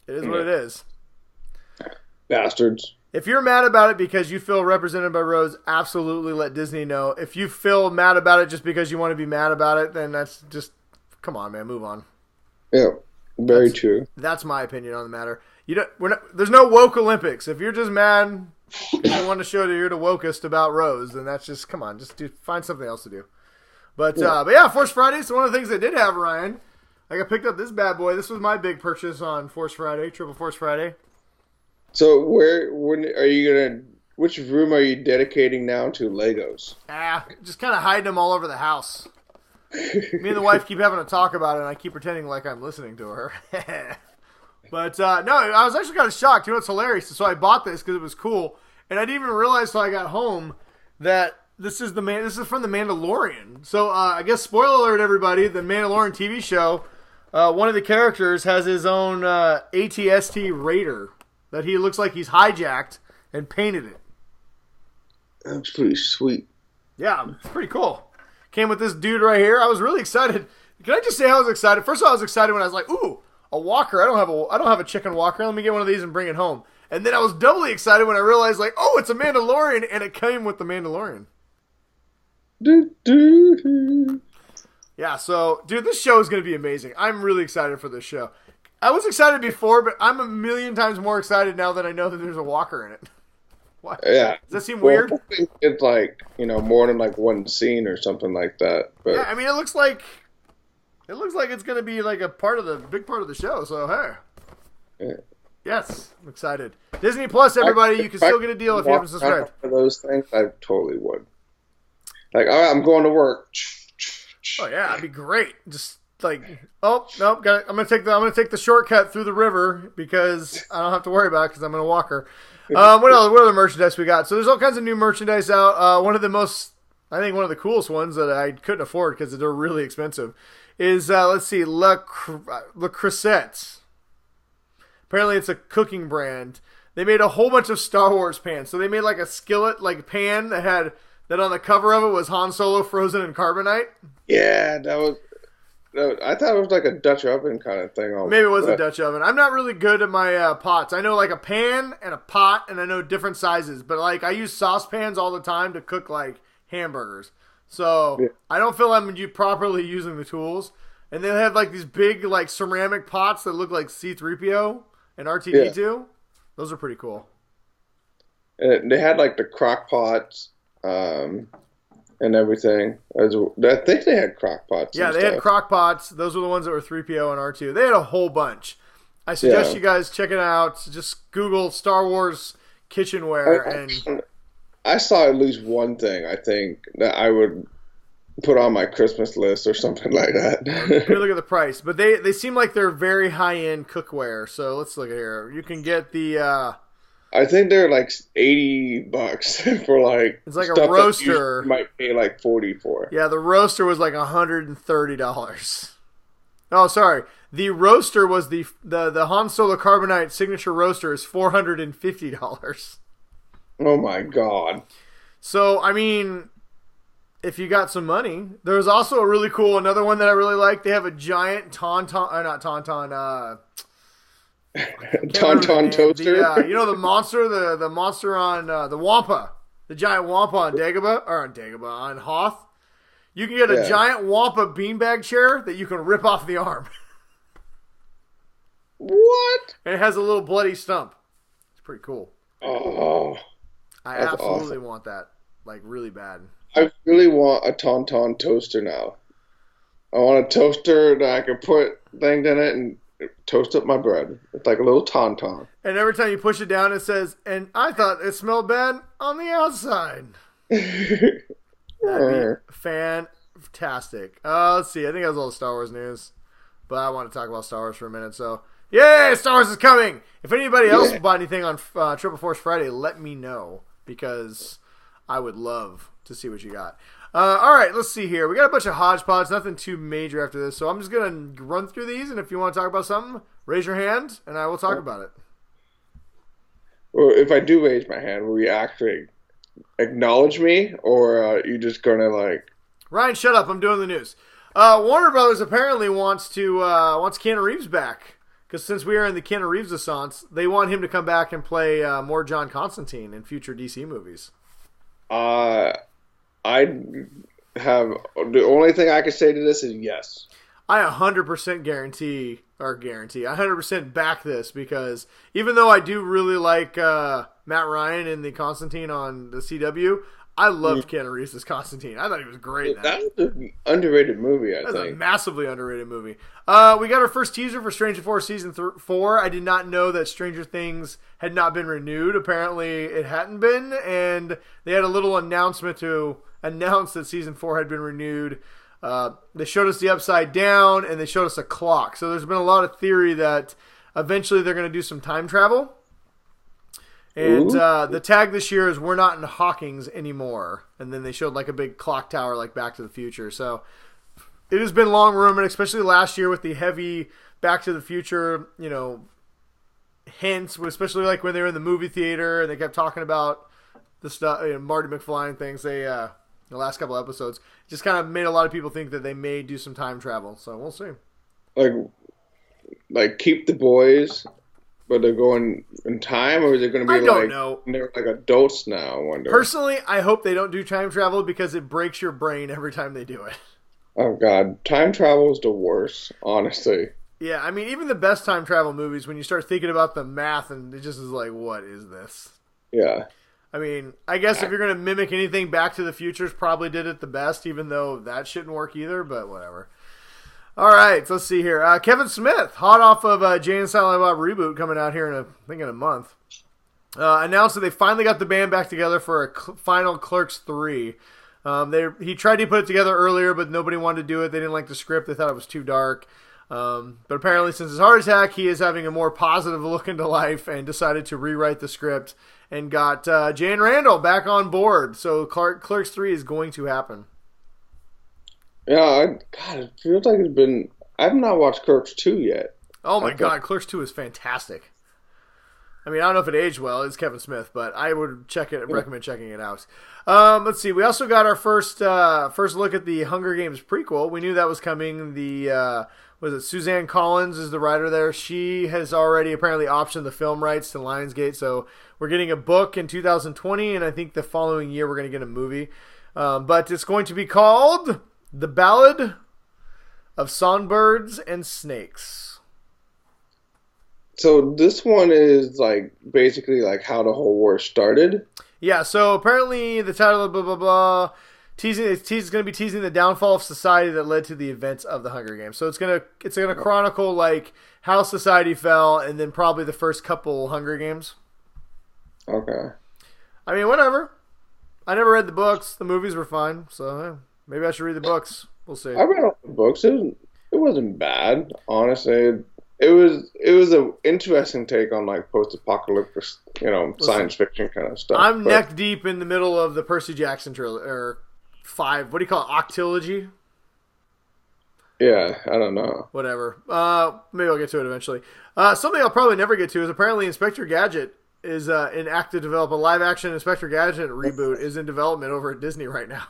It is what it is. Bastards. If you're mad about it because you feel represented by Rose, absolutely let Disney know. If you feel mad about it just because you want to be mad about it, then that's just, come on, man, move on. Yeah, very true. That's my opinion on the matter. There's no woke Olympics. If you're just mad, you want to show that you're the wokest about Rose, then that's just, come on, find something else to do. But yeah, Force Friday, so one of the things they did have, Ryan, I picked up this bad boy. This was my big purchase on Force Friday, Triple Force Friday. So which room are you dedicating now to Legos? Just kind of hiding them all over the house. Me and the wife keep having to talk about it, and I keep pretending like I'm listening to her. But, no, I was actually kind of shocked. You know what's hilarious? So I bought this because it was cool, and I didn't even realize till I got home that this is from The Mandalorian. So, I guess, spoiler alert, everybody, the Mandalorian TV show, one of the characters has his own AT-ST Raider that he looks like he's hijacked and painted it. That's pretty sweet. Yeah, it's pretty cool. Came with this dude right here. I was really excited. Can I just say I was excited? First of all, I was excited when I was like, ooh, a walker. I don't have a chicken walker. Let me get one of these and bring it home. And then I was doubly excited when I realized, like, oh, it's a Mandalorian, and it came with the Mandalorian. Yeah, so, dude, this show is going to be amazing. I'm really excited for this show. I was excited before, but I'm a million times more excited now that I know that there's a walker in it. What? Yeah. Does that seem weird? It's like, more than like one scene or something like that. But yeah, I mean, it looks like it's going to be like a big part of the show. So hey, yeah. Yes, I'm excited. Disney Plus, everybody, you can still get a deal if you haven't subscribed. For those things, I totally would. Like, all right, I'm going to work. Oh yeah, that'd be great. Just like, oh nope, got it. I'm gonna take the shortcut through the river because I don't have to worry about it because I'm gonna walk her. What other merchandise we got? So there's all kinds of new merchandise out. One of the coolest ones that I couldn't afford because they're really expensive is let's see, Le Creuset. Apparently it's a cooking brand. They made a whole bunch of Star Wars pans. So they made like a skillet like pan that on the cover of it was Han Solo frozen in carbonite. Yeah, I thought it was like a Dutch oven kind of thing. Maybe it was a Dutch oven. I'm not really good at my pots. I know like a pan and a pot, and I know different sizes. But like I use saucepans all the time to cook like hamburgers. So yeah. I don't feel I'm properly using the tools. And they have like these big like ceramic pots that look like C-3PO and R2-D2. Yeah. Those are pretty cool. And they had like the crock pots. And everything. I think they had crock pots. Yeah, they had crock pots. Those were the ones that were 3PO and R2. They had a whole bunch. I suggest you guys check it out. Just Google Star Wars kitchenware. And I saw at least one thing I think that I would put on my Christmas list or something like that. Let me look at the price. But they seem like they're very high-end cookware. So let's look at here. You can get the... I think they're like $80 for like. It's like a roaster. You might pay like $40 for. Yeah, the roaster was like $130. Oh, sorry. The roaster was the Han Solo Carbonite signature roaster is $450. Oh my god. So I mean, if you got some money, there's also a really cool another one that I really like. They have a giant Tauntaun toaster. The monster, the monster on the Wampa, the giant Wampa on Dagobah, on Hoth. You can get a giant Wampa beanbag chair that you can rip off the arm. What? And it has a little bloody stump. It's pretty cool. Oh, I absolutely want that, like really bad. I really want a Tauntaun toaster now. I want a toaster that I can put things in it and toast up my bread. It's like a little tauntaun. And every time you push it down, it says, "And I thought it smelled bad on the outside." That'd be fantastic. Let's see. I think that was all the Star Wars news. But I want to talk about Star Wars for a minute. So, yay! Star Wars is coming! If anybody else bought anything on Triple Force Friday, let me know. Because I would love to see what you got. All right, let's see here. We got a bunch of hodgepodge, nothing too major after this. So I'm just going to run through these, and if you want to talk about something, raise your hand, and I will talk about it. Well, if I do raise my hand, will you actually acknowledge me, or are you just going to like... Ryan, shut up. I'm doing the news. Warner Brothers apparently wants Keanu Reeves back, because since we are in the Keanu Reeves assance, they want him to come back and play more John Constantine in future DC movies. I have the only thing I can say to this is yes. I 100% guarantee, I 100% back this because even though I do really like Matt Ryan in the Constantine on the CW, I loved Keanu Reeves as Constantine. I thought he was great in that. That was an underrated movie, I think. That's a massively underrated movie. We got our first teaser for Stranger Things Season 4. I did not know that Stranger Things had not been renewed. Apparently it hadn't been, and they had a little announcement to announce that Season 4 had been renewed. They showed us the Upside Down, and they showed us a clock. So there's been a lot of theory that eventually they're going to do some time travel. And the tag this year is "We're not in Hawkins anymore." And then they showed like a big clock tower like Back to the Future. So it has been long rumored, especially last year with the heavy Back to the Future, hints, especially like when they were in the movie theater and they kept talking about the stuff, Marty McFly and things. They the last couple episodes just kind of made a lot of people think that they may do some time travel. So we'll see. Like keep the boys. But they're going in time, or is it going to be don't know. They're like adults now? I wonder. Personally, I hope they don't do time travel because it breaks your brain every time they do it. Oh God, time travel is the worst, honestly. Yeah, I mean, even the best time travel movies, when you start thinking about the math, and it just is like, what is this? Yeah. I mean, I guess if you're going to mimic anything, Back to the Future's probably did it the best, even though that shouldn't work either, but whatever. All right, so let's see here. Kevin Smith, hot off of Jay and Silent Bob reboot coming out here in a month, announced that they finally got the band back together for a final Clerks 3. He tried to put it together earlier, but nobody wanted to do it. They didn't like the script. They thought it was too dark. But apparently, since his heart attack, he is having a more positive look into life and decided to rewrite the script and got Jane Randall back on board. So Clerks 3 is going to happen. Yeah, it feels like it's been... I've not watched Clerks 2 yet. Oh my God, Clerks 2 is fantastic. I mean, I don't know if it aged well. It's Kevin Smith, but I would recommend checking it out. Let's see. We also got our first look at the Hunger Games prequel. We knew that was coming. Suzanne Collins is the writer there. She has already apparently optioned the film rights to Lionsgate, so we're getting a book in 2020, and I think the following year we're going to get a movie. But it's going to be called The Ballad of Songbirds and Snakes. So this one is like basically like how the whole war started? Yeah, so apparently the title of blah, blah, blah, it's going to be teasing the downfall of society that led to the events of the Hunger Games. So it's going to chronicle like how society fell and then probably the first couple Hunger Games. Okay. I mean, whatever. I never read the books. The movies were fine, so maybe I should read the books. We'll see. I read all the books. It wasn't bad, honestly. It was an interesting take on like post-apocalyptic, science fiction kind of stuff. I'm neck deep in the middle of the Percy Jackson trilogy, or 5. What do you call it? Octilogy? Yeah, I don't know. Whatever. Maybe I'll get to it eventually. Something I'll probably never get to is apparently Inspector Gadget is in active development. A live-action Inspector Gadget reboot is in development over at Disney right now.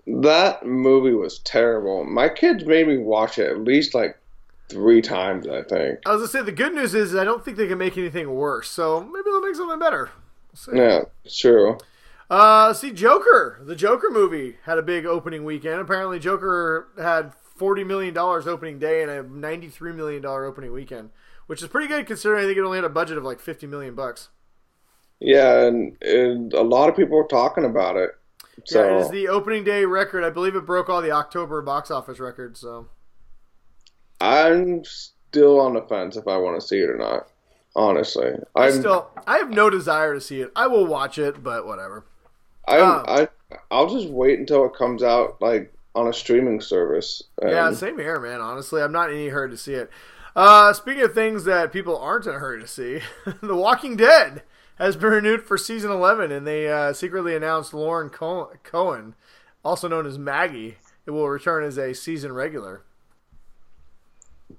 That movie was terrible. My kids made me watch it at least like 3 times, I think. I was going to say, the good news is I don't think they can make anything worse, so maybe they'll make something better. We'll see. Yeah, true. Joker. The Joker movie had a big opening weekend. Apparently, Joker had $40 million opening day and a $93 million opening weekend, which is pretty good considering I think it only had a budget of like $50 million. Yeah, and a lot of people were talking about it. So. Yeah, it is the opening day record. I believe it broke all the October box office records. So I'm still on the fence if I want to see it or not. Honestly, I have no desire to see it. I will watch it, but whatever. I'll just wait until it comes out like on a streaming service. Yeah, same here, man. Honestly, I'm not in any hurry to see it. Speaking of things that people aren't in a hurry to see, The Walking Dead has been renewed for season 11, and they secretly announced Lauren Cohen, also known as Maggie, it will return as a season regular.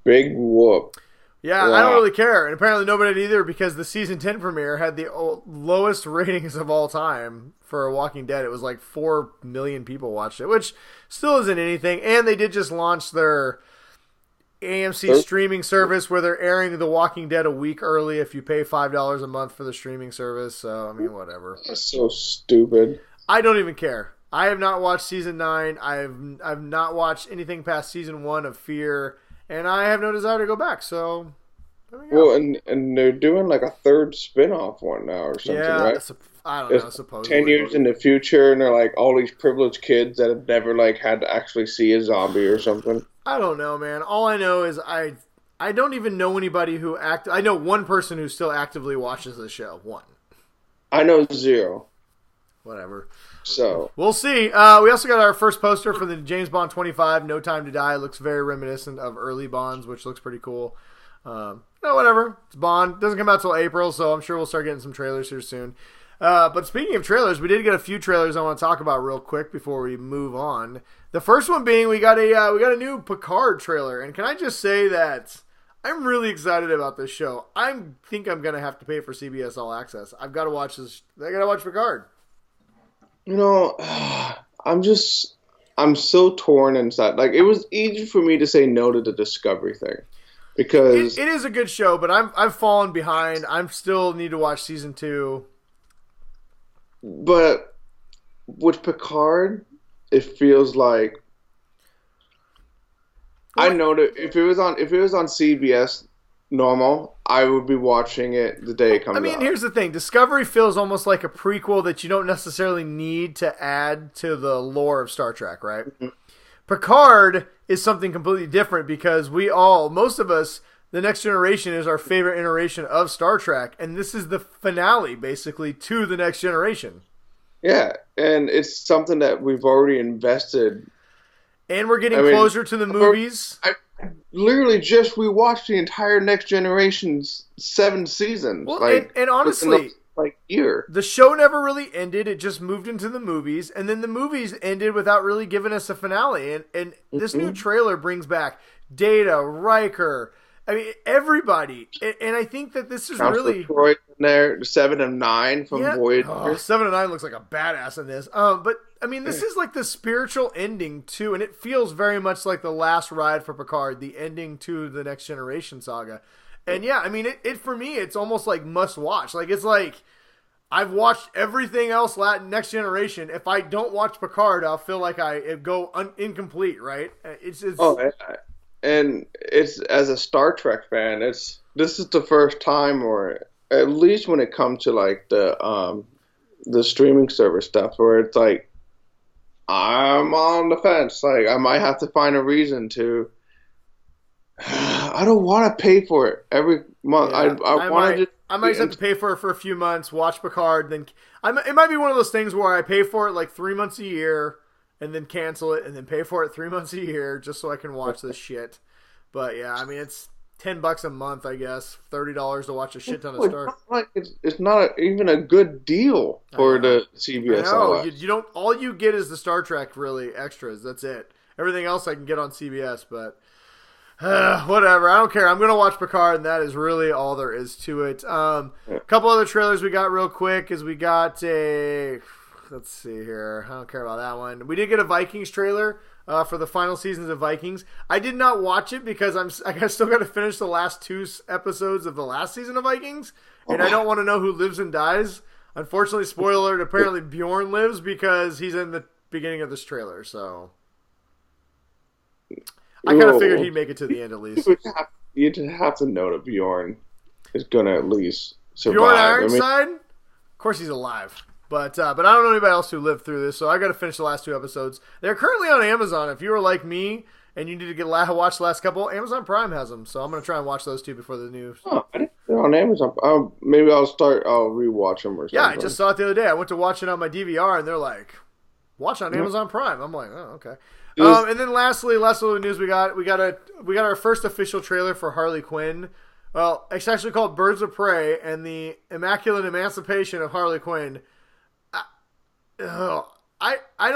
Big whoop. Yeah, wow. I don't really care, and apparently nobody did either because the season 10 premiere had the lowest ratings of all time for Walking Dead. It was like 4 million people watched it, which still isn't anything, and they did just launch their AMC streaming service where they're airing The Walking Dead a week early if you pay $5 a month for the streaming service. So, I mean, whatever. That's so stupid. I don't even care. I have not watched season 9. I've not watched anything past season 1 of Fear, and I have no desire to go back. So, there we go. Well, and they're doing like a third spin-off one now or something, right? I don't know, supposedly. 10 years in the future, and they're like all these privileged kids that have never like had to actually see a zombie or something. I don't know, man. All I know is I don't even know anybody who I know one person who still actively watches the show. One. I know 0. Whatever. So we'll see. We also got our first poster for the James Bond 25, No Time to Die. It looks very reminiscent of early Bonds, which looks pretty cool. Whatever. It's Bond. Doesn't come out till April, so I'm sure we'll start getting some trailers here soon. But speaking of trailers, we did get a few trailers I want to talk about real quick before we move on. The first one being we got a new Picard trailer, and can I just say that I'm really excited about this show. I think I'm gonna have to pay for CBS All Access. I've got to watch this. I got to watch Picard. I'm so torn inside. Like it was easy for me to say no to the Discovery thing because it is a good show, but I've fallen behind. I still need to watch season 2. But with Picard, it feels like I know that if it was on CBS normal, I would be watching it the day it comes out. I mean, here's the thing. Discovery feels almost like a prequel that you don't necessarily need to add to the lore of Star Trek, right? Mm-hmm. Picard is something completely different because most of us, The Next Generation is our favorite iteration of Star Trek, and this is the finale, basically, to The Next Generation. Yeah, and it's something that we've already invested. And we're getting closer to the movies. I literally just rewatched the entire Next Generation's 7 seasons. Well, and honestly, year. The show never really ended. It just moved into the movies, and then the movies ended without really giving us a finale. And this new trailer brings back Data, Riker. I mean, everybody. And I think that this is really... Troy in there, 7 of 9 from Voyager. 7 of 9 looks like a badass in this. But, I mean, this is like the spiritual ending, too, and it feels very much like the last ride for Picard, the ending to the Next Generation saga. And, yeah, I mean, it for me, it's almost like must-watch. Like, it's like, I've watched everything else Next Generation. If I don't watch Picard, I'll feel like I go incomplete, right? It's And it's, as a Star Trek fan, this is the first time, or at least when it comes to like the streaming service stuff, where it's like I'm on the fence. Like I might have to find a reason to. I don't want to pay for it every month. Yeah, I might just have to pay for it for a few months, watch Picard, then it might be one of those things where I pay for it like 3 months a year. And then cancel it, and then pay for it 3 months a year just so I can watch this shit. But yeah, I mean it's $10 a month, I guess, $30 to watch a shit ton of Star. It's not even a good deal for the CBS. No, you don't. All you get is the Star Trek really extras. That's it. Everything else I can get on CBS, but whatever. I don't care. I'm gonna watch Picard, and that is really all there is to it. A couple other trailers we got real quick is we got a. Let's see here. I don't care about that one. We did get a Vikings trailer for the final seasons of Vikings. I did not watch it because I still got to finish the last 2 episodes of the last season of Vikings, and I don't want to know who lives and dies. Unfortunately, spoiler alert, apparently Bjorn lives because he's in the beginning of this trailer, so I kind of figured he'd make it to the end at least. You'd have to know that Bjorn is going to at least survive. Bjorn Ironside? Of course he's alive. But I don't know anybody else who lived through this, so I got to finish the last 2 episodes. They're currently on Amazon. If you were like me and you need to watch the last couple, Amazon Prime has them. So I'm going to try and watch those 2 before the news. Oh, I didn't. They're on Amazon. Maybe I'll rewatch them or something. Yeah, I just saw it the other day. I went to watch it on my DVR, and they're like, watch on Amazon Prime. I'm like, oh, okay. And then lastly, last little news we got our first official trailer for Harley Quinn. Well, it's actually called Birds of Prey and the Immaculate Emancipation of Harley Quinn. I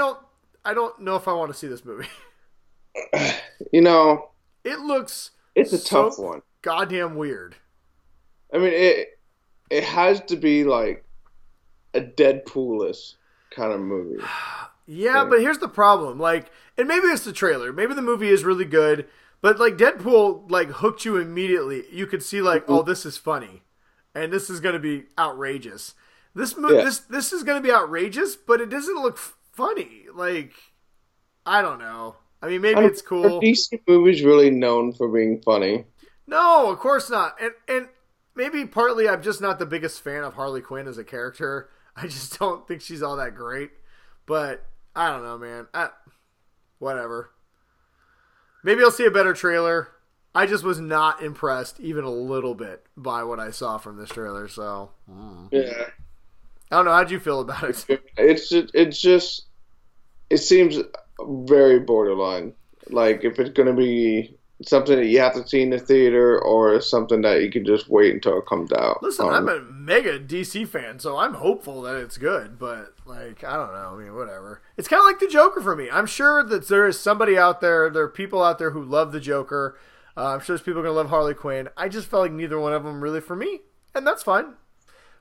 don't know if I want to see this movie. It looks it's a tough one. Goddamn weird. I mean it has to be like a Deadpool-ish kind of movie. Yeah, but here's the problem. Like, and maybe it's the trailer. Maybe the movie is really good, but like Deadpool like hooked you immediately. You could see like, oh, this is funny, and this is going to be outrageous. This is going to be outrageous, but it doesn't look funny. Like, I don't know. I mean, maybe it's cool. Are DC movies really known for being funny? No, of course not. And maybe partly I'm just not the biggest fan of Harley Quinn as a character. I just don't think she's all that great. But I don't know, man. Whatever. Maybe I'll see a better trailer. I just was not impressed even a little bit by what I saw from this trailer. So yeah. I don't know. How'd you feel about it? It seems very borderline. Like if it's going to be something that you have to see in the theater or something that you can just wait until it comes out. Listen, I'm a mega DC fan, so I'm hopeful that it's good. But like, I don't know. I mean, whatever. It's kind of like the Joker for me. I'm sure that there is somebody out there. There are people out there who love the Joker. I'm sure there's people going to love Harley Quinn. I just felt like neither one of them really for me, and that's fine.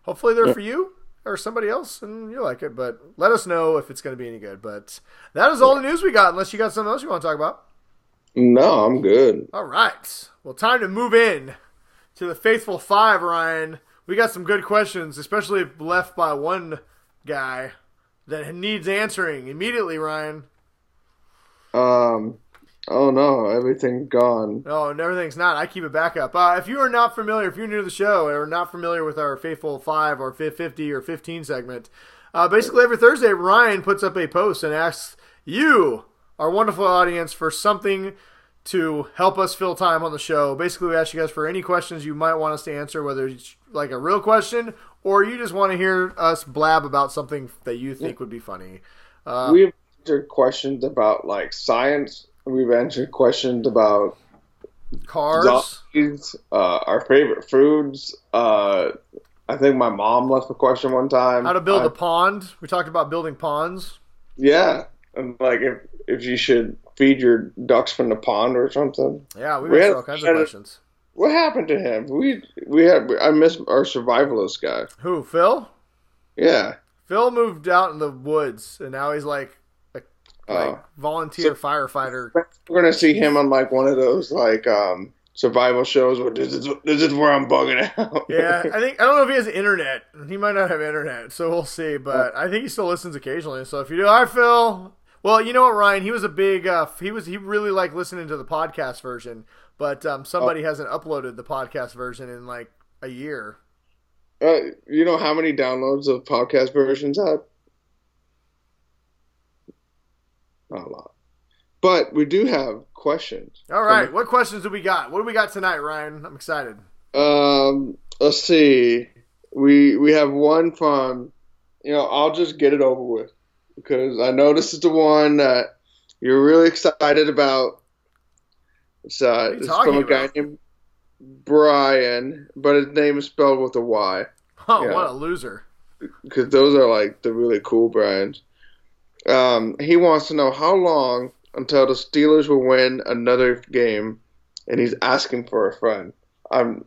Hopefully they're for you. Or somebody else, and you like it, but let us know if it's going to be any good. But that is all the news we got, unless you got something else you want to talk about. No, I'm good. All right. Well, time to move in to the Faithful Five, Ryan. We got some good questions, especially if left by one guy that needs answering immediately, Ryan. Oh no, everything's gone. No, and everything's not. I keep it backup. If you are not familiar, if you're new to the show or not familiar with our Faithful 5 or 50 or 15 segment, basically every Thursday, Ryan puts up a post and asks you, our wonderful audience, for something to help us fill time on the show. Basically, we ask you guys for any questions you might want us to answer, whether it's like a real question or you just want to hear us blab about something that you think would be funny. We've answered questions about like science. We've answered questions about cars, zombies, our favorite foods. I think my mom left a question one time. How to build a pond. We talked about building ponds. Yeah, and like if you should feed your ducks from the pond or something. Yeah, we answered all kinds of questions. What happened to him? I miss our survivalist guy. Who, Phil? Yeah. Phil moved out in the woods, and now he's like volunteer firefighter. We're gonna see him on like one of those like survival shows where this is where I'm bugging out. Yeah, I don't know if he has internet. He might not have internet, so we'll see. But I think he still listens occasionally. So if you do, hi Phil. Well, you know what, Ryan? He was a big. He really liked listening to the podcast version, but somebody hasn't uploaded the podcast version in like a year. You know how many downloads of podcast versions had? Not a lot. But we do have questions. All right. What questions do we got? What do we got tonight, Ryan? I'm excited. Let's see. We have one from, I'll just get it over with because I know this is the one that you're really excited about. It's from a guy named Brian, but his name is spelled with a Y. Oh, what a loser. Because those are like the really cool Brians. He wants to know how long until the Steelers will win another game, and he's asking for a friend. I'm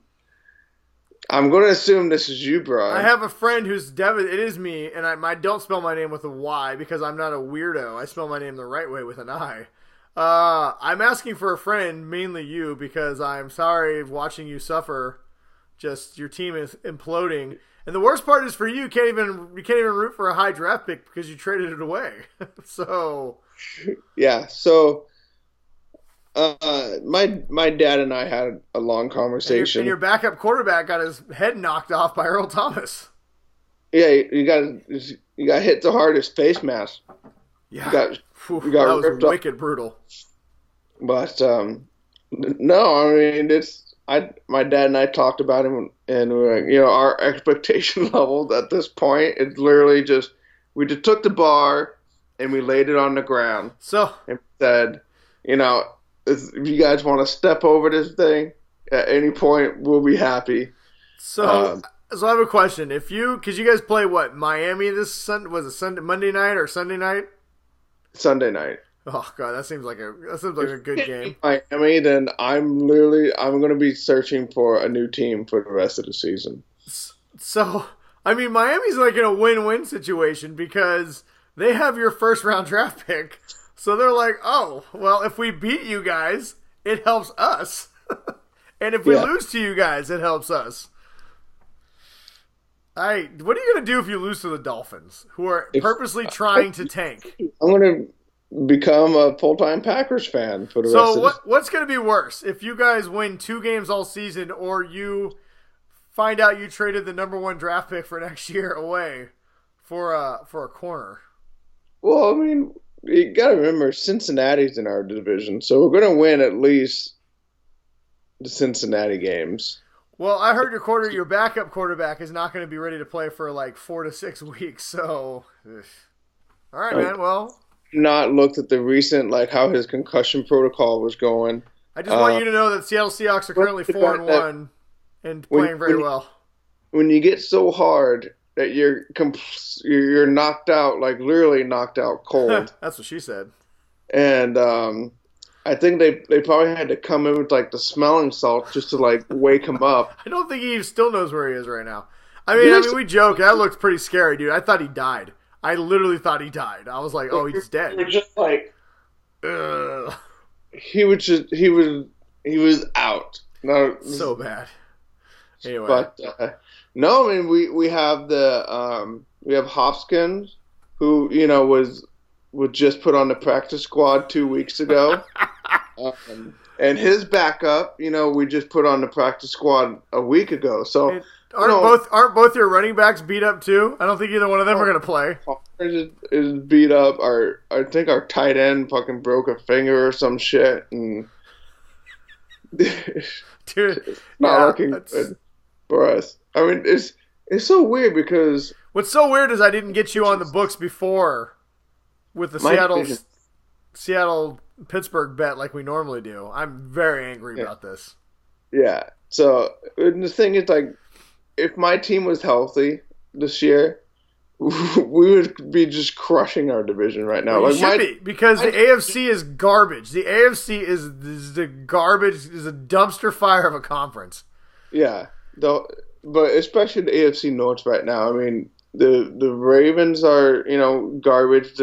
going to assume this is you, Brian. I have a friend who's it is me, and I don't spell my name with a Y because I'm not a weirdo. I spell my name the right way with an I. I'm asking for a friend, mainly you, because I'm sorry watching you suffer. Just your team is imploding. And the worst part is for you, you can't even root for a high draft pick because you traded it away. So yeah, so my dad and I had a long conversation. And your backup quarterback got his head knocked off by Earl Thomas. Yeah, you got hit so hard his face mask. Yeah, that was wicked brutal. But no, I mean my dad and I talked about him, and we're like, our expectation level at this point is literally we just took the bar and we laid it on the ground. So and said, if you guys want to step over this thing at any point, we'll be happy. So I have a question. Because you guys play what, Miami this Sunday? Was it Monday night or Sunday night? Sunday night. Oh god, that seems like a good game. Miami, then I'm going to be searching for a new team for the rest of the season. So, I mean, Miami's like in a win-win situation because they have your first round draft pick. So they're like, oh, well, if we beat you guys, it helps us. And if we lose to you guys, it helps us. What are you going to do if you lose to the Dolphins, who are purposely trying to tank? I'm going to become a full-time Packers fan for the rest of the season. What's going to be worse? If you guys win 2 games all season or you find out you traded the number 1 draft pick for next year away for a corner? Well, I mean, you got to remember Cincinnati's in our division, so we're going to win at least the Cincinnati games. Well, I heard your backup quarterback is not going to be ready to play for like 4 to 6 weeks. So, all right, man. Well, not looked at the recent how his concussion protocol was going. I just want you to know that Seattle Seahawks are currently 4-1 and playing very well. When you get so hard that you're knocked out, literally knocked out cold. That's what she said. And I think they probably had to come in with the smelling salt just to wake him up. I don't think he still knows where he is right now. I mean, we joke. That looks pretty scary, dude. I thought he died. I literally thought he died. I was like, oh, he's dead. We're just he was out. No, so bad. Anyway, but no, I mean we have we have Hopkins, who was just put on the practice squad 2 weeks ago. And his backup, we just put on the practice squad a week ago. So aren't both your running backs beat up too? I don't think either one of them are going to play. Is beat up. I think our tight end fucking broke a finger or some shit, and dude, it's not looking good for us. I mean, it's so weird because what's so weird is I didn't get you on the books before with the Seattle Pittsburgh bet like we normally do. I'm very angry about this. Yeah. So the thing is, like, if my team was healthy this year, we would be just crushing our division right now. Well, should be, because the AFC is garbage. The AFC is the garbage, is a dumpster fire of a conference. Yeah, but especially the AFC North right now. I mean, the Ravens are garbage.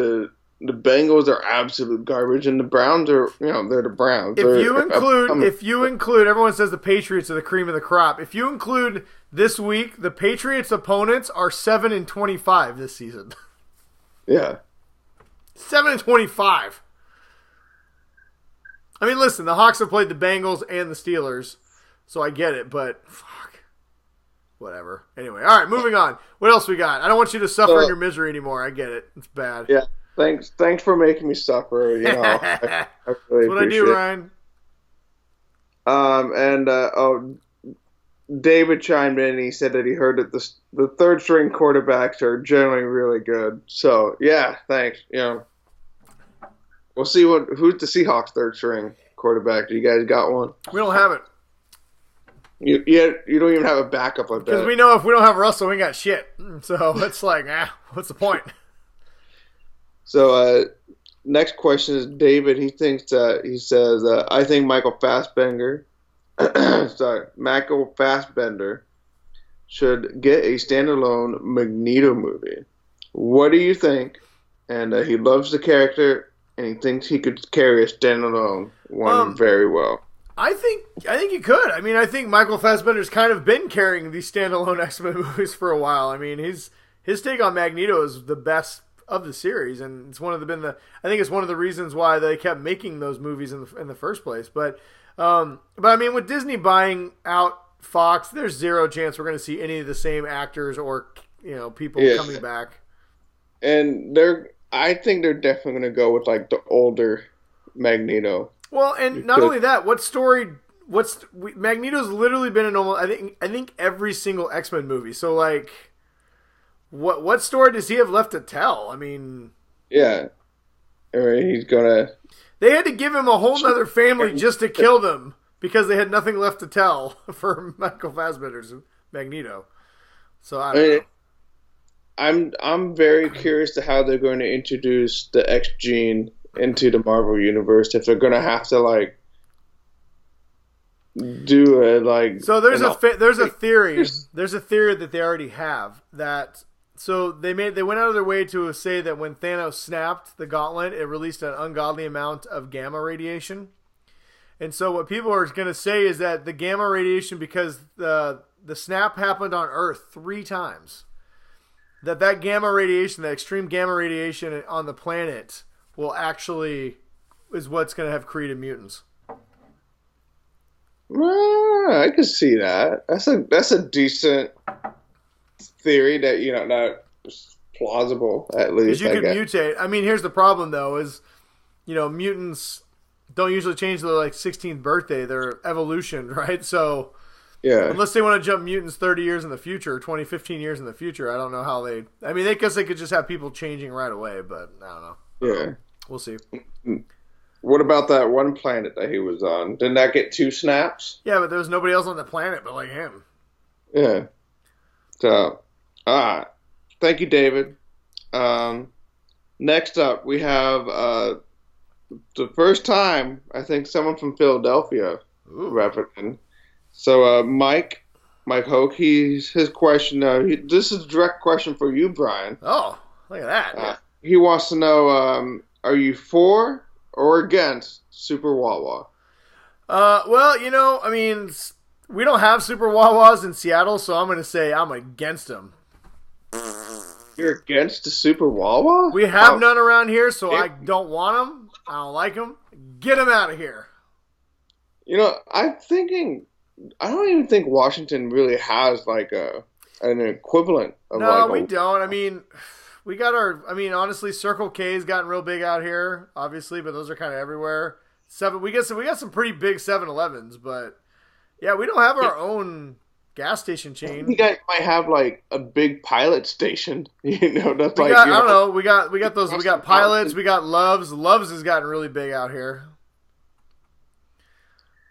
The Bengals are absolute garbage, and the Browns are they're the Browns. If you include, everyone says the Patriots are the cream of the crop. If you include this week, the Patriots' opponents are 7-25 this season. Yeah, 7-25. I mean, listen, the Hawks have played the Bengals and the Steelers, so I get it. But fuck, whatever. Anyway, all right, moving on. What else we got? I don't want you to suffer in your misery anymore. I get it. It's bad. Yeah. Thanks for making me suffer. I really what I do, Ryan. David chimed in and he said that he heard that the third string quarterbacks are generally really good. So yeah, thanks. We'll see who's the Seahawks third string quarterback. Do you guys got one? We don't have it. You don't even have a backup like that. Because we know if we don't have Russell, we ain't got shit. So it's like, what's the point? So next question is David. He says, I think Michael Fassbender should get a standalone Magneto movie. What do you think? And he loves the character, and he thinks he could carry a standalone one very well. I think he could. I mean, I think Michael Fassbender's kind of been carrying these standalone X-Men movies for a while. I mean, his take on Magneto is the best of the series, and it's I think it's one of the reasons why they kept making those movies in the first place. But I mean, with Disney buying out Fox, there's zero chance we're going to see any of the same actors or people coming back. And I think they're definitely going to go with like the older Magneto. Well, and not only that, Magneto's literally been in almost I think every single X-Men movie. So like, what story does he have left to tell? I mean, yeah, he's gonna. They had to give him a whole nother family just to kill them because they had nothing left to tell for Michael Fassbender's Magneto. So I don't know. I'm very curious to how they're going to introduce the X gene into the Marvel universe. If they're going to have to like do it like. So there's a theory. There's a theory that they already have that. So they went out of their way to say that when Thanos snapped the gauntlet, it released an ungodly amount of gamma radiation. And so what people are going to say is that the gamma radiation, because the snap happened on Earth 3 times, that gamma radiation, that extreme gamma radiation on the planet, will actually is what's going to have created mutants. I can see that. That's a decent theory that not plausible at least. Because you could mutate. I mean, here's the problem though: is mutants don't usually change their 16th birthday. Their evolution, right? So yeah, unless they want to jump mutants 30 years in the future, 20, 15 years in the future, I don't know how they. I mean, they guess they could just have people changing right away, but I don't know. Yeah, we'll see. What about that one planet that he was on? Didn't that get 2 snaps? Yeah, but there was nobody else on the planet but like him. Yeah. So, thank you, David. Next up, we have the first time I think someone from Philadelphia repping. So, Mike Hoke, his question. This is a direct question for you, Brian. Oh, look at that. He wants to know: are you for or against Super Wawa? Well, I mean, we don't have Super Wawas in Seattle, so I'm going to say I'm against them. You're against the Super Wawa? We have none around here, so I don't want them. I don't like them. Get them out of here. I'm thinking. I don't even think Washington really has like an equivalent of No, like we a. don't. I mean, we got our. I mean, honestly, Circle K's gotten real big out here, obviously, but those are kind of everywhere. We got some pretty big 7-Elevens, but yeah, we don't have our own gas station chain. You guys might have like a big pilot station. That's We like got. I don't know. We got those. We got pilots. Mountain. We got Loves. Loves has gotten really big out here.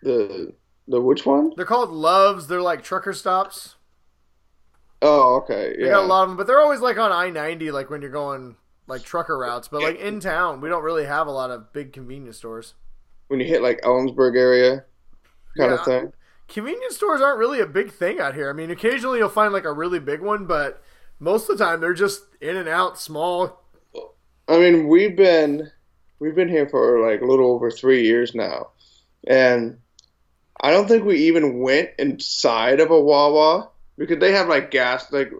The which one? They're called Loves. They're like trucker stops. Oh, okay, They yeah. got a lot of them, but they're always like on I-90, like when you're going like trucker routes. But like in town, we don't really have a lot of big convenience stores. When you hit like Ellensburg area, kind of thing. Convenience stores aren't really a big thing out here. I mean, occasionally you'll find like a really big one, but most of the time they're just in and out, small. I mean, we've been here for like a little over 3 years now, and I don't think we even went inside of a Wawa because they have like gas. Like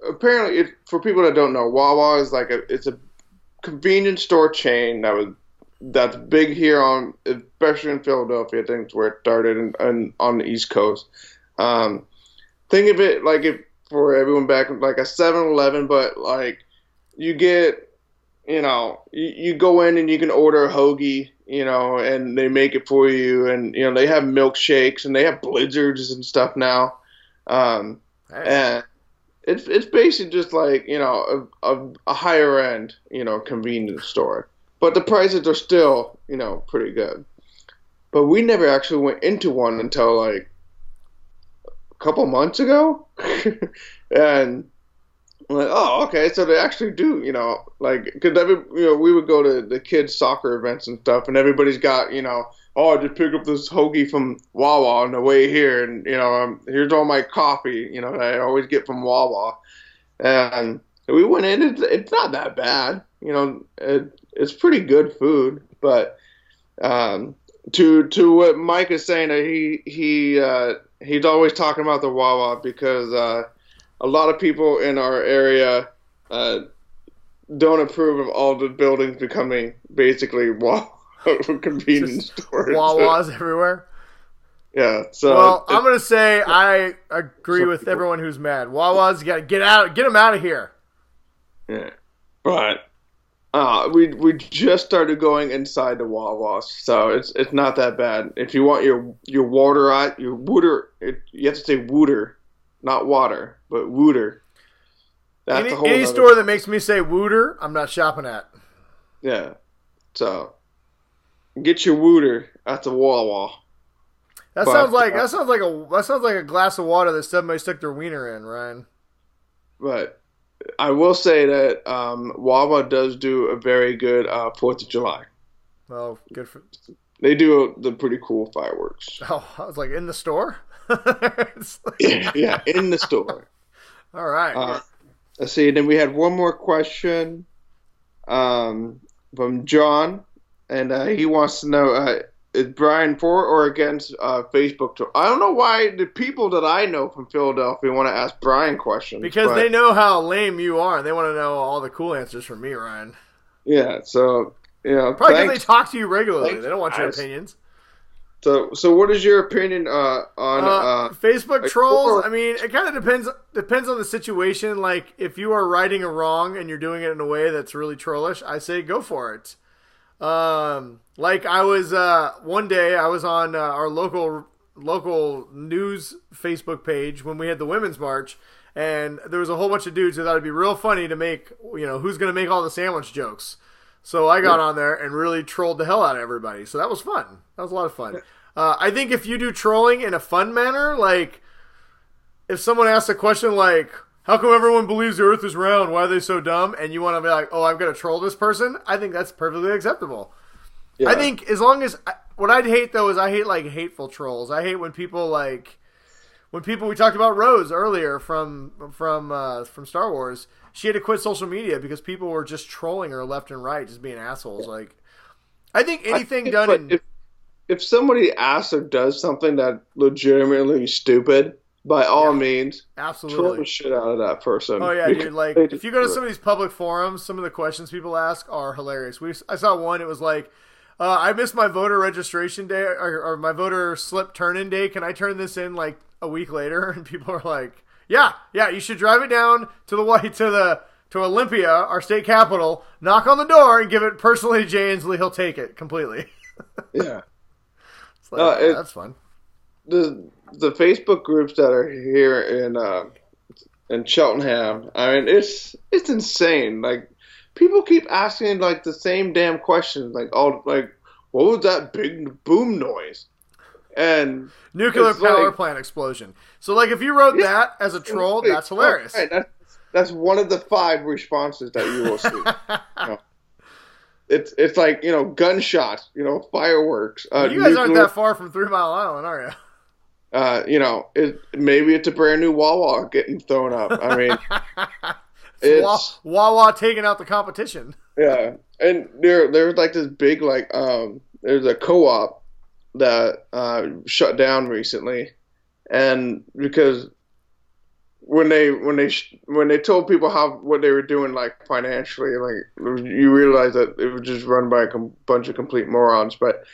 apparently, for people that don't know, Wawa is like it's a convenience store chain that's big here especially in Philadelphia. I think it's where it started and on the East Coast. Think of it like if for everyone back like a 7-Eleven, but like you get. You go in and you can order a hoagie, and they make it for you, and they have milkshakes and they have blizzards and stuff now, and it's basically just like a higher end convenience store, but the prices are still pretty good. But we never actually went into one until like a couple months ago, and. I'm like, oh, okay, so they actually do, like, because we would go to the kids' soccer events and stuff, and everybody's got, oh, I just picked up this hoagie from Wawa on the way here, and, here's all my coffee, that I always get from Wawa. And we went in, it's not that bad, it's pretty good food, but to what Mike is saying, that he's always talking about the Wawa because a lot of people in our area don't approve of all the buildings becoming basically convenience stores. Wawas everywhere. Yeah. So well, I'm gonna say I agree with everyone who's mad. Wawas, you gotta get them out of here. Yeah, but we just started going inside the Wawas, so it's not that bad. If you want your water, you have to say wooter. Not water, but wooter. That's any store that makes me say wooter, I'm not shopping at. Yeah. So get your wooter at the Wawa. That sounds like a glass of water that somebody stuck their wiener in, Ryan. But I will say that Wawa does do a very good 4th of July. Well, good for. They do the pretty cool fireworks. Oh, I was like in the store. Yeah, in the store. All right. Let's see. Then we had one more question from John, and he wants to know: is Brian for or against Facebook? I don't know why the people that I know from Philadelphia want to ask Brian questions because they know how lame you are, and they want to know all the cool answers from me, Ryan. Yeah. So probably because they talk to you regularly. They don't want your opinions. So what is your opinion on Facebook trolls? I mean, it kind of depends on the situation. Like, if you are righting a wrong and you're doing it in a way that's really trollish, I say go for it. Like I was one day I was on our local news Facebook page when we had the Women's March, and there was a whole bunch of dudes who thought it'd be real funny to make who's gonna make all the sandwich jokes. So I got on there and really trolled the hell out of everybody. So that was fun. That was a lot of fun. I think if you do trolling in a fun manner, like if someone asks a question like, how come everyone believes the earth is round? Why are they so dumb? And you want to be like, oh, I'm going to troll this person. I think that's perfectly acceptable. Yeah. I think as long as what I'd hate though is I hate like hateful trolls. I hate when people we talked about Rose earlier from Star Wars. She had to quit social media because people were just trolling her left and right, just being assholes. Like, I think anything done if somebody asks or does something that legitimately stupid, by all means, absolutely troll the shit out of that person. Oh yeah, dude. Like, if you go to some of these public forums, some of the questions people ask are hilarious. I saw one. It was like, I missed my voter registration day or my voter slip turn-in day. Can I turn this in like a week later? And people are like, yeah, you should drive it down to Olympia, our state capital, knock on the door, and give it personally to Jay Inslee. He'll take it completely. Yeah. It's like, yeah, that's fun. The Facebook groups that are here in Cheltenham, I mean, it's insane. Like, people keep asking like the same damn questions, like, what was that big boom noise? And nuclear power plant explosion. So, like, if you wrote that as a troll, that's hilarious. Right, that's one of the 5 responses that you will see. It's like, gunshots, fireworks. You guys aren't that far from 3 Mile Island, are you? Maybe it's a brand new Wawa getting thrown up. I mean, it's Wawa taking out the competition. Yeah, and there's like this big there's a co-op that shut down recently, and because when they told people what they were doing like financially, like you realize that it was just run by a bunch of complete morons. But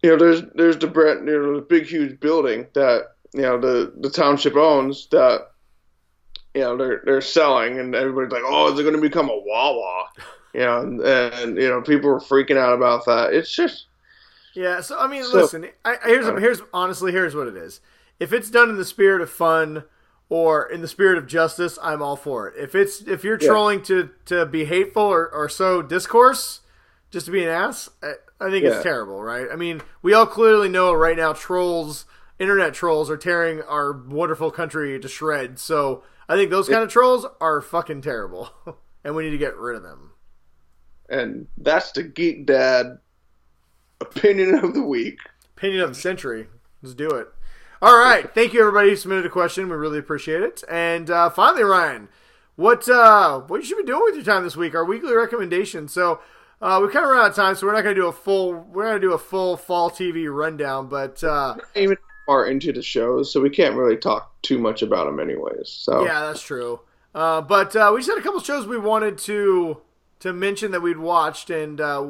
there's the big huge building that the township owns that they're selling, and everybody's like, oh, is it going to become a Wawa? And people are freaking out about that. It's just So I mean, listen, here's what it is. If it's done in the spirit of fun or in the spirit of justice, I'm all for it. If you're trolling to be hateful or sow discourse just to be an ass, I think it's terrible, right? I mean, we all clearly know right now internet trolls are tearing our wonderful country to shreds. So I think those kind of trolls are fucking terrible, and we need to get rid of them. And that's the Geek Dad opinion of the week. Opinion of the century. Let's do it. All right. Thank you, everybody who submitted a question. We really appreciate it. And finally, Ryan, what you should be doing with your time this week? Our weekly recommendation. So we kind of ran out of time, so we're not going to do a full fall TV rundown. But even far into the shows, so we can't really talk too much about them, anyways. So yeah, that's true. But we just had a couple shows we wanted to mention that we'd watched, and I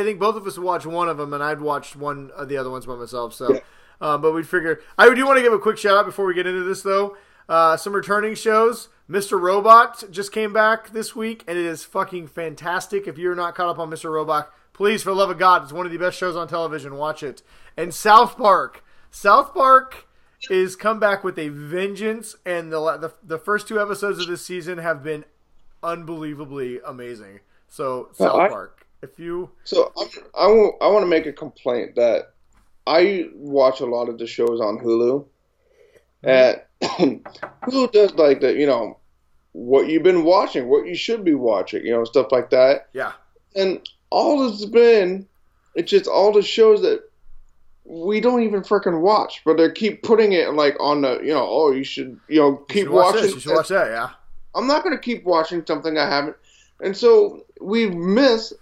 think both of us watched one of them, and I'd watched one of the other ones by myself. So. Yeah. But we figured I do want to give a quick shout out before we get into this, though. Some returning shows. Mr. Robot just came back this week, and it is fucking fantastic. If you're not caught up on Mr. Robot, please, for the love of God, it's one of the best shows on television. Watch it. And South Park. South Park is come back with a vengeance, and the first 2 episodes of this season have been unbelievably amazing. So South Park. I want to make a complaint that I watch a lot of the shows on Hulu, and Hulu does like the, what you've been watching, what you should be watching, stuff like that. Yeah. And it's just all the shows that we don't even freaking watch, but they keep putting it like on the, you should, keep watching. You should watch that, yeah. I'm not going to keep watching something I haven't. And so we've missed,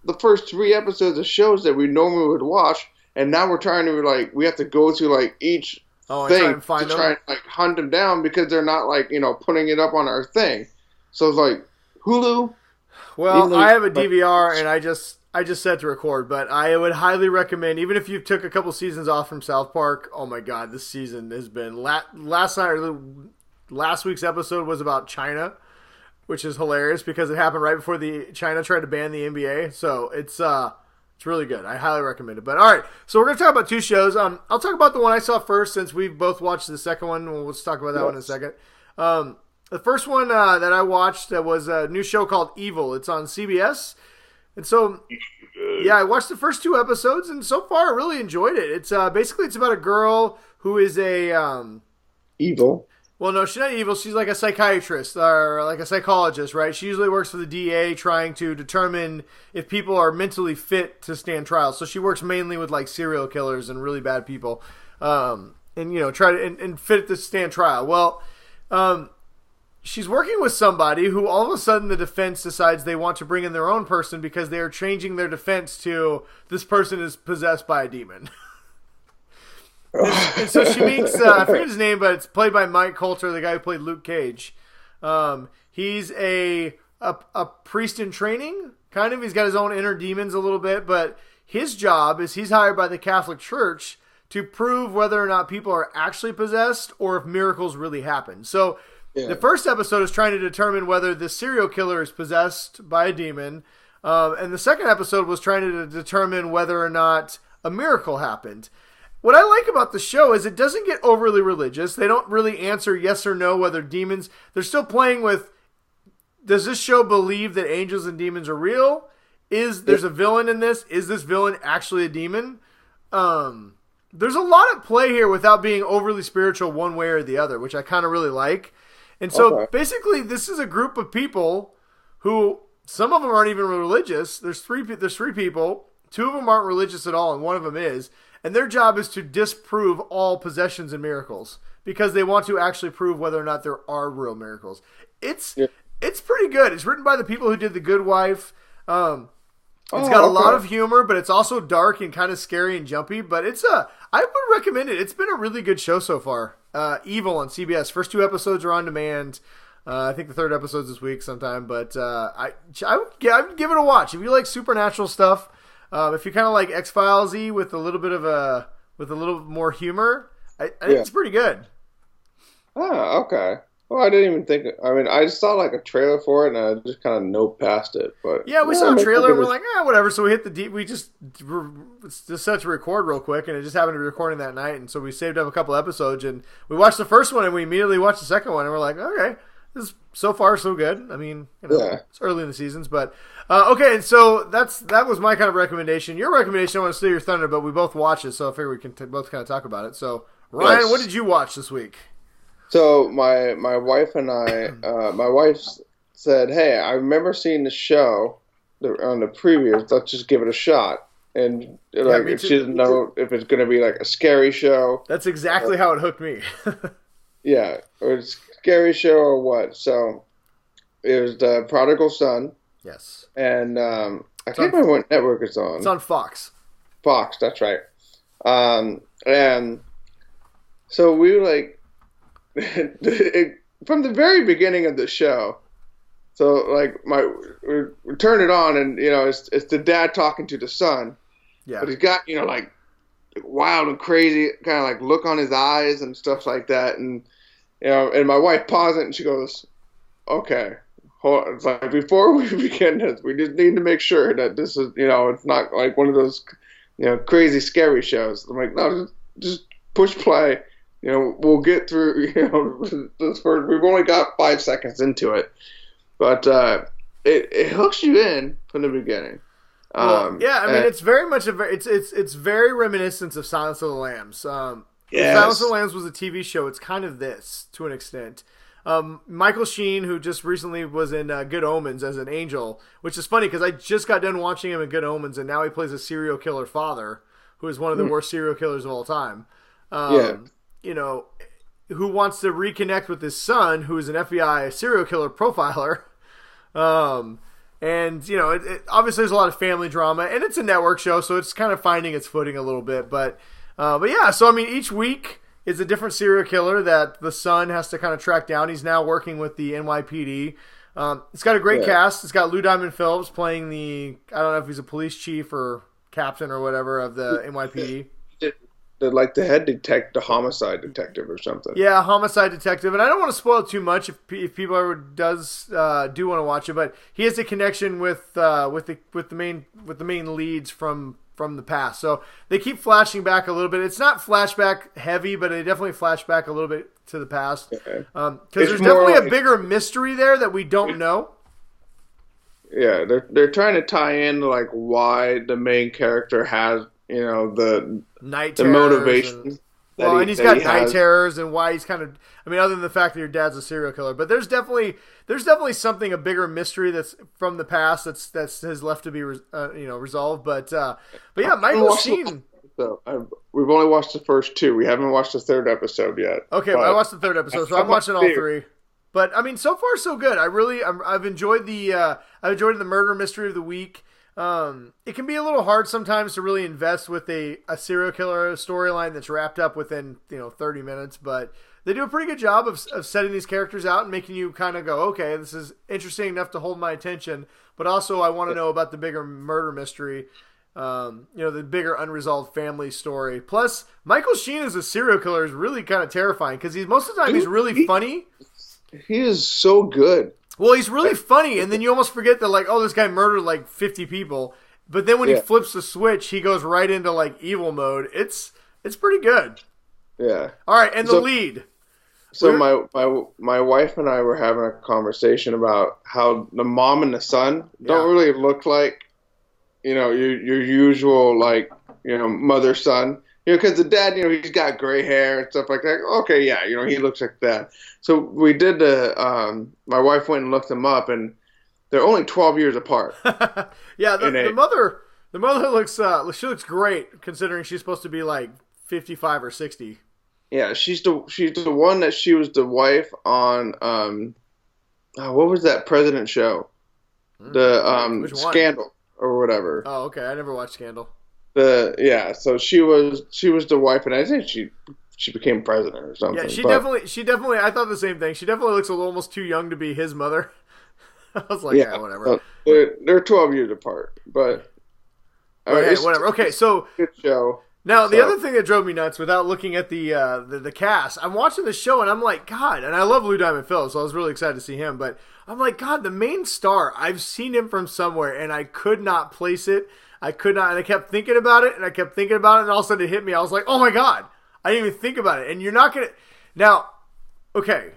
the first 3 episodes of shows that we normally would watch, and now we're trying to we have to go to each thing to try and hunt them down because they're not putting it up on our thing. So it's Hulu. Well, I have a DVR and I just set to record, but I would highly recommend, even if you took a couple seasons off from South Park. Oh my God, this season has been last week's episode was about China, which is hilarious because it happened right before China tried to ban the NBA. So it's really good. I highly recommend it. But all right, so we're going to talk about 2 shows. I'll talk about the one I saw first since we've both watched the second one. Let's talk about that one in a second. The first one that I watched was a new show called Evil. It's on CBS. And so, yeah, I watched the first 2 episodes, and so far I really enjoyed it. It's basically it's about a girl who is a evil. Well, no, she's not evil. She's like a psychiatrist or like a psychologist, right? She usually works for the DA trying to determine if people are mentally fit to stand trial. So she works mainly with serial killers and really bad people, and try to and fit to stand trial. Well, she's working with somebody who all of a sudden the defense decides they want to bring in their own person because they are changing their defense to this person is possessed by a demon. And so she meets, I forget his name, but it's played by Mike Coulter, the guy who played Luke Cage. He's a priest in training, kind of. He's got his own inner demons a little bit, but his job is he's hired by the Catholic Church to prove whether or not people are actually possessed or if miracles really happen. So the first episode is trying to determine whether the serial killer is possessed by a demon. And the second episode was trying to determine whether or not a miracle happened. What I like about the show is it doesn't get overly religious. They don't really answer yes or no whether demons... They're still playing with, does this show believe that angels and demons are real? There's a villain in this? Is this villain actually a demon? There's a lot at play here without being overly spiritual one way or the other, which I kind of really like. And so basically this is a group of people who, some of them aren't even religious. There's three people. Two of them aren't religious at all, and one of them is. And their job is to disprove all possessions and miracles because they want to actually prove whether or not there are real miracles. It's pretty good. It's written by the people who did The Good Wife. It's got a lot of humor, but it's also dark and kind of scary and jumpy. But I would recommend it. It's been a really good show so far. Evil on CBS. First 2 episodes are on demand. I think the 3rd episode's this week sometime. But I would give it a watch if you like supernatural stuff. If you kind of like X-Files-y with a little more humor, I think it's pretty good. Oh, okay. Well, I didn't even think. I mean, I just saw like a trailer for it, and I just kind of noped past it. But yeah, we saw a trailer, and we're like, whatever. So we hit we just set to record real quick, and it just happened to be recording that night, and so we saved up a couple episodes, and we watched the first one, and we immediately watched the second one, and we're like, okay, this is so far so good. I mean, it's early in the seasons, but okay. And so that was my kind of recommendation. Your recommendation, I want to steal your thunder, but we both watched it, so I figure we can both kind of talk about it. So Ryan, what did you watch this week? So my wife and I, my wife said, "Hey, I remember seeing the show on the previews. Let's just give it a shot." And she doesn't know if it's going to be like a scary show. That's exactly how it hooked me. Yeah, or it's a scary show or what. So it was the Prodigal Son. Yes. And I can't remember what network it's on. It's on Fox. Fox, that's right. And so we were like. From the very beginning of the show, so like we turn it on, and it's the dad talking to the son, but he's got like wild and crazy kind of like look on his eyes and stuff like that, and and my wife paused it and she goes, "Okay, hold on." It's like, before we begin this, we just need to make sure that this is it's not like one of those crazy scary shows. I'm like, no, just push play. We'll get through, this first, we've only got 5 seconds into it, but it hooks you in from the beginning. I mean, it's very much it's very reminiscent of Silence of the Lambs. Silence of the Lambs was a TV show. It's kind of this to an extent. Michael Sheen, who just recently was in Good Omens as an angel, which is funny because I just got done watching him in Good Omens, and now he plays a serial killer father who is one of the worst serial killers of all time. Who wants to reconnect with his son, who is an FBI serial killer profiler. Obviously there's a lot of family drama, and it's a network show, so it's kind of finding its footing a little bit. But yeah, so I mean, each week is a different serial killer that the son has to kind of track down. He's now working with the NYPD. It's got a great cast. It's got Lou Diamond Phillips playing I don't know if he's a police chief or captain or whatever of the NYPD. Like the head detective, the homicide detective or something. Yeah, homicide detective. And I don't want to spoil it too much if people ever do want to watch it, but he has a connection with the main leads from the past. So they keep flashing back a little bit. It's not flashback heavy, but they definitely flash back a little bit to the past. Because there's definitely a bigger mystery there that we don't know. Yeah, they're trying to tie in like why the main character has the night the motivation. And he's got night terrors, and why he's kind of. I mean, other than the fact that your dad's a serial killer, but there's definitely something, a bigger mystery that's from the past that's has left to be resolved. But yeah, Michael Sheen. We've only watched the first 2. We haven't watched the 3rd episode yet. Okay, well, I watched the 3rd episode, so I'm watching all 3. But I mean, so far so good. I've enjoyed the murder mystery of the week. It can be a little hard sometimes to really invest with a serial killer storyline that's wrapped up within 30 minutes, but they do a pretty good job of setting these characters out and making you kind of go, okay, this is interesting enough to hold my attention, but also I want to know about the bigger murder mystery, the bigger unresolved family story. Plus, Michael Sheen as a serial killer is really kind of terrifying because most of the time he's really funny. He is so good. Well, he's really funny, and then you almost forget that, like, oh, this guy murdered, like, 50 people. But then when he flips the switch, he goes right into, like, evil mode. It's pretty good. Yeah. All right, and the lead. So my wife and I were having a conversation about how the mom and the son don't really look like, your usual, like, mother-son. Because the dad, he's got gray hair and stuff like that. Okay, yeah, he looks like that. So we did my wife went and looked them up, and they're only 12 years apart. Yeah, the mother looks, she looks great considering she's supposed to be like 55 or 60. Yeah, she's the one that she was the wife on, what was that President show? The Scandal or whatever. Oh, okay, I never watched Scandal. So she was the wife, and I think she became president or something. Yeah, she definitely. I thought the same thing. She definitely looks almost too young to be his mother. I was like, yeah, whatever. They're 12 years apart, but whatever. Okay, so good show. Now the other thing that drove me nuts, without looking at the cast, I'm watching the show and I'm like, God, and I love Lou Diamond Phillips, so I was really excited to see him. But I'm like, God, the main star, I've seen him from somewhere, and I could not place it. I could not, and I kept thinking about it, and and all of a sudden it hit me. I was like, oh my God, I didn't even think about it. And you're not going to... Now, okay,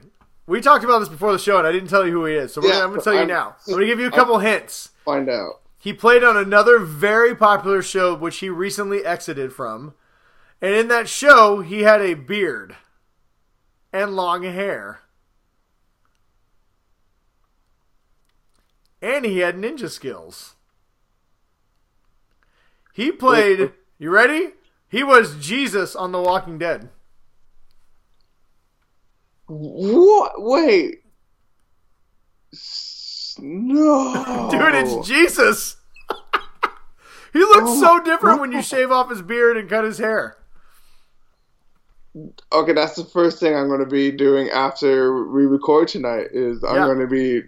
we talked about this before the show, and I didn't tell you who he is, so I'm going to tell you now. I'm going to give you a couple hints. Find out. He played on another very popular show, which he recently exited from, and in that show, he had a beard and long hair. And he had ninja skills. He played, you ready? He was Jesus on The Walking Dead. What? Wait. No. Dude, it's Jesus. He looks so different when you shave off his beard and cut his hair. Okay, that's the first thing I'm going to be doing after we record tonight is I'm going to be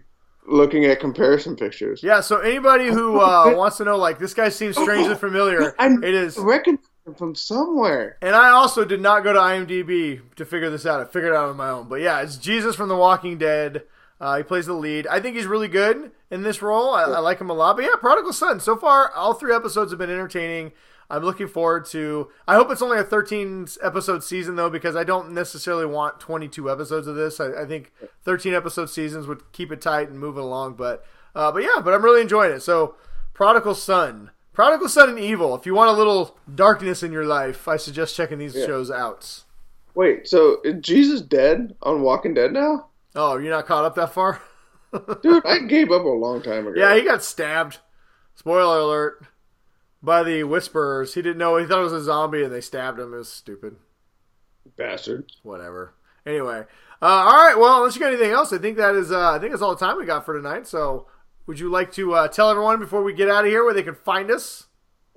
looking at comparison pictures. Yeah, so anybody who wants to know, like, this guy seems strangely familiar, it is... I recognize him from somewhere. And I also did not go to IMDb to figure this out. I figured it out on my own. But yeah, it's Jesus from The Walking Dead. He plays the lead. I think he's really good in this role. I like him a lot. But yeah, Prodigal Son. So far, all 3 episodes have been entertaining. I'm looking forward to... I hope it's only a 13-episode season, though, because I don't necessarily want 22 episodes of this. I think 13-episode seasons would keep it tight and move it along. But I'm really enjoying it. So, Prodigal Son. Prodigal Son and Evil. If you want a little darkness in your life, I suggest checking these shows out. Wait, so is Jesus dead on Walking Dead now? Oh, you're not caught up that far? Dude, I gave up a long time ago. Yeah, he got stabbed. Spoiler alert. By the Whisperers. He didn't know. He thought it was a zombie and they stabbed him. It was stupid. Bastard. Whatever. Anyway. All right. Well, unless you got anything else, I think that's all the time we got for tonight. So, would you like to tell everyone before we get out of here where they can find us?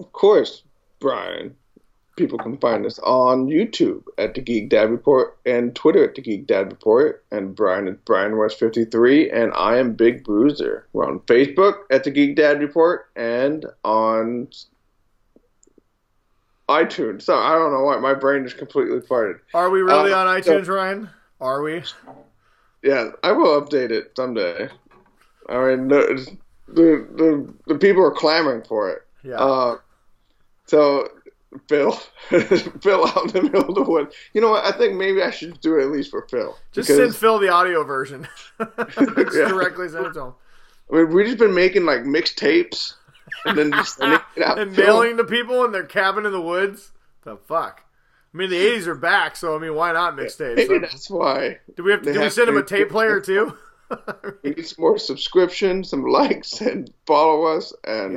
Of course, Brian. People can find us on YouTube at the Geek Dad Report and Twitter at the Geek Dad Report. And Brian is Brian West 53, and I am Big Bruiser. We're on Facebook at the Geek Dad Report and on iTunes. So I don't know why my brain is completely farted. Are we really on iTunes, Ryan? Are we? Yeah, I will update it someday. I mean, the people are clamoring for it. Yeah. So Phil out in the middle of the woods. You know what? I think maybe I should do it at least for Phil. Just send Phil the audio version. Directly send it to him. I mean, we've just been making like mixtapes and then just sending it out and mailing to people in their cabin in the woods. The fuck? I mean, the 80s are back, so I mean, why not mixtapes? Maybe that's why. Do we send him a tape player too? We need some more subscriptions, some likes, and follow us. And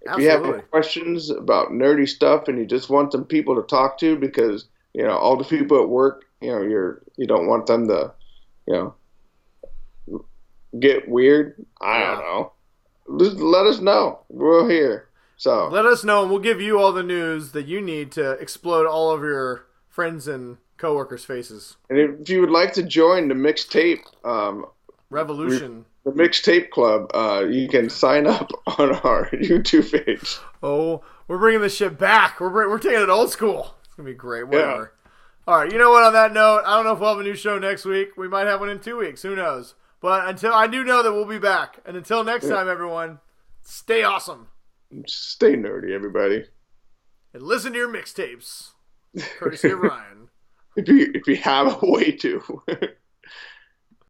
if you have any questions about nerdy stuff and you just want some people to talk to because, all the people at work, you don't want them to, get weird. I don't know. let us know. We're here. So let us know, and we'll give you all the news that you need to explode all of your friends and coworkers' faces. And if you would like to join the mixtape revolution, the mixtape club, you can sign up on our YouTube page. Oh, we're bringing this shit back. We're taking it old school. It's gonna be great. Whatever. Yeah. All right. You know what? On that note, I don't know if we'll have a new show next week. We might have one in 2 weeks. Who knows? But until I do know that we'll be back. And until next time, everyone, stay awesome. Stay nerdy, everybody. And listen to your mixtapes. Courtesy of Ryan. If you have a way to.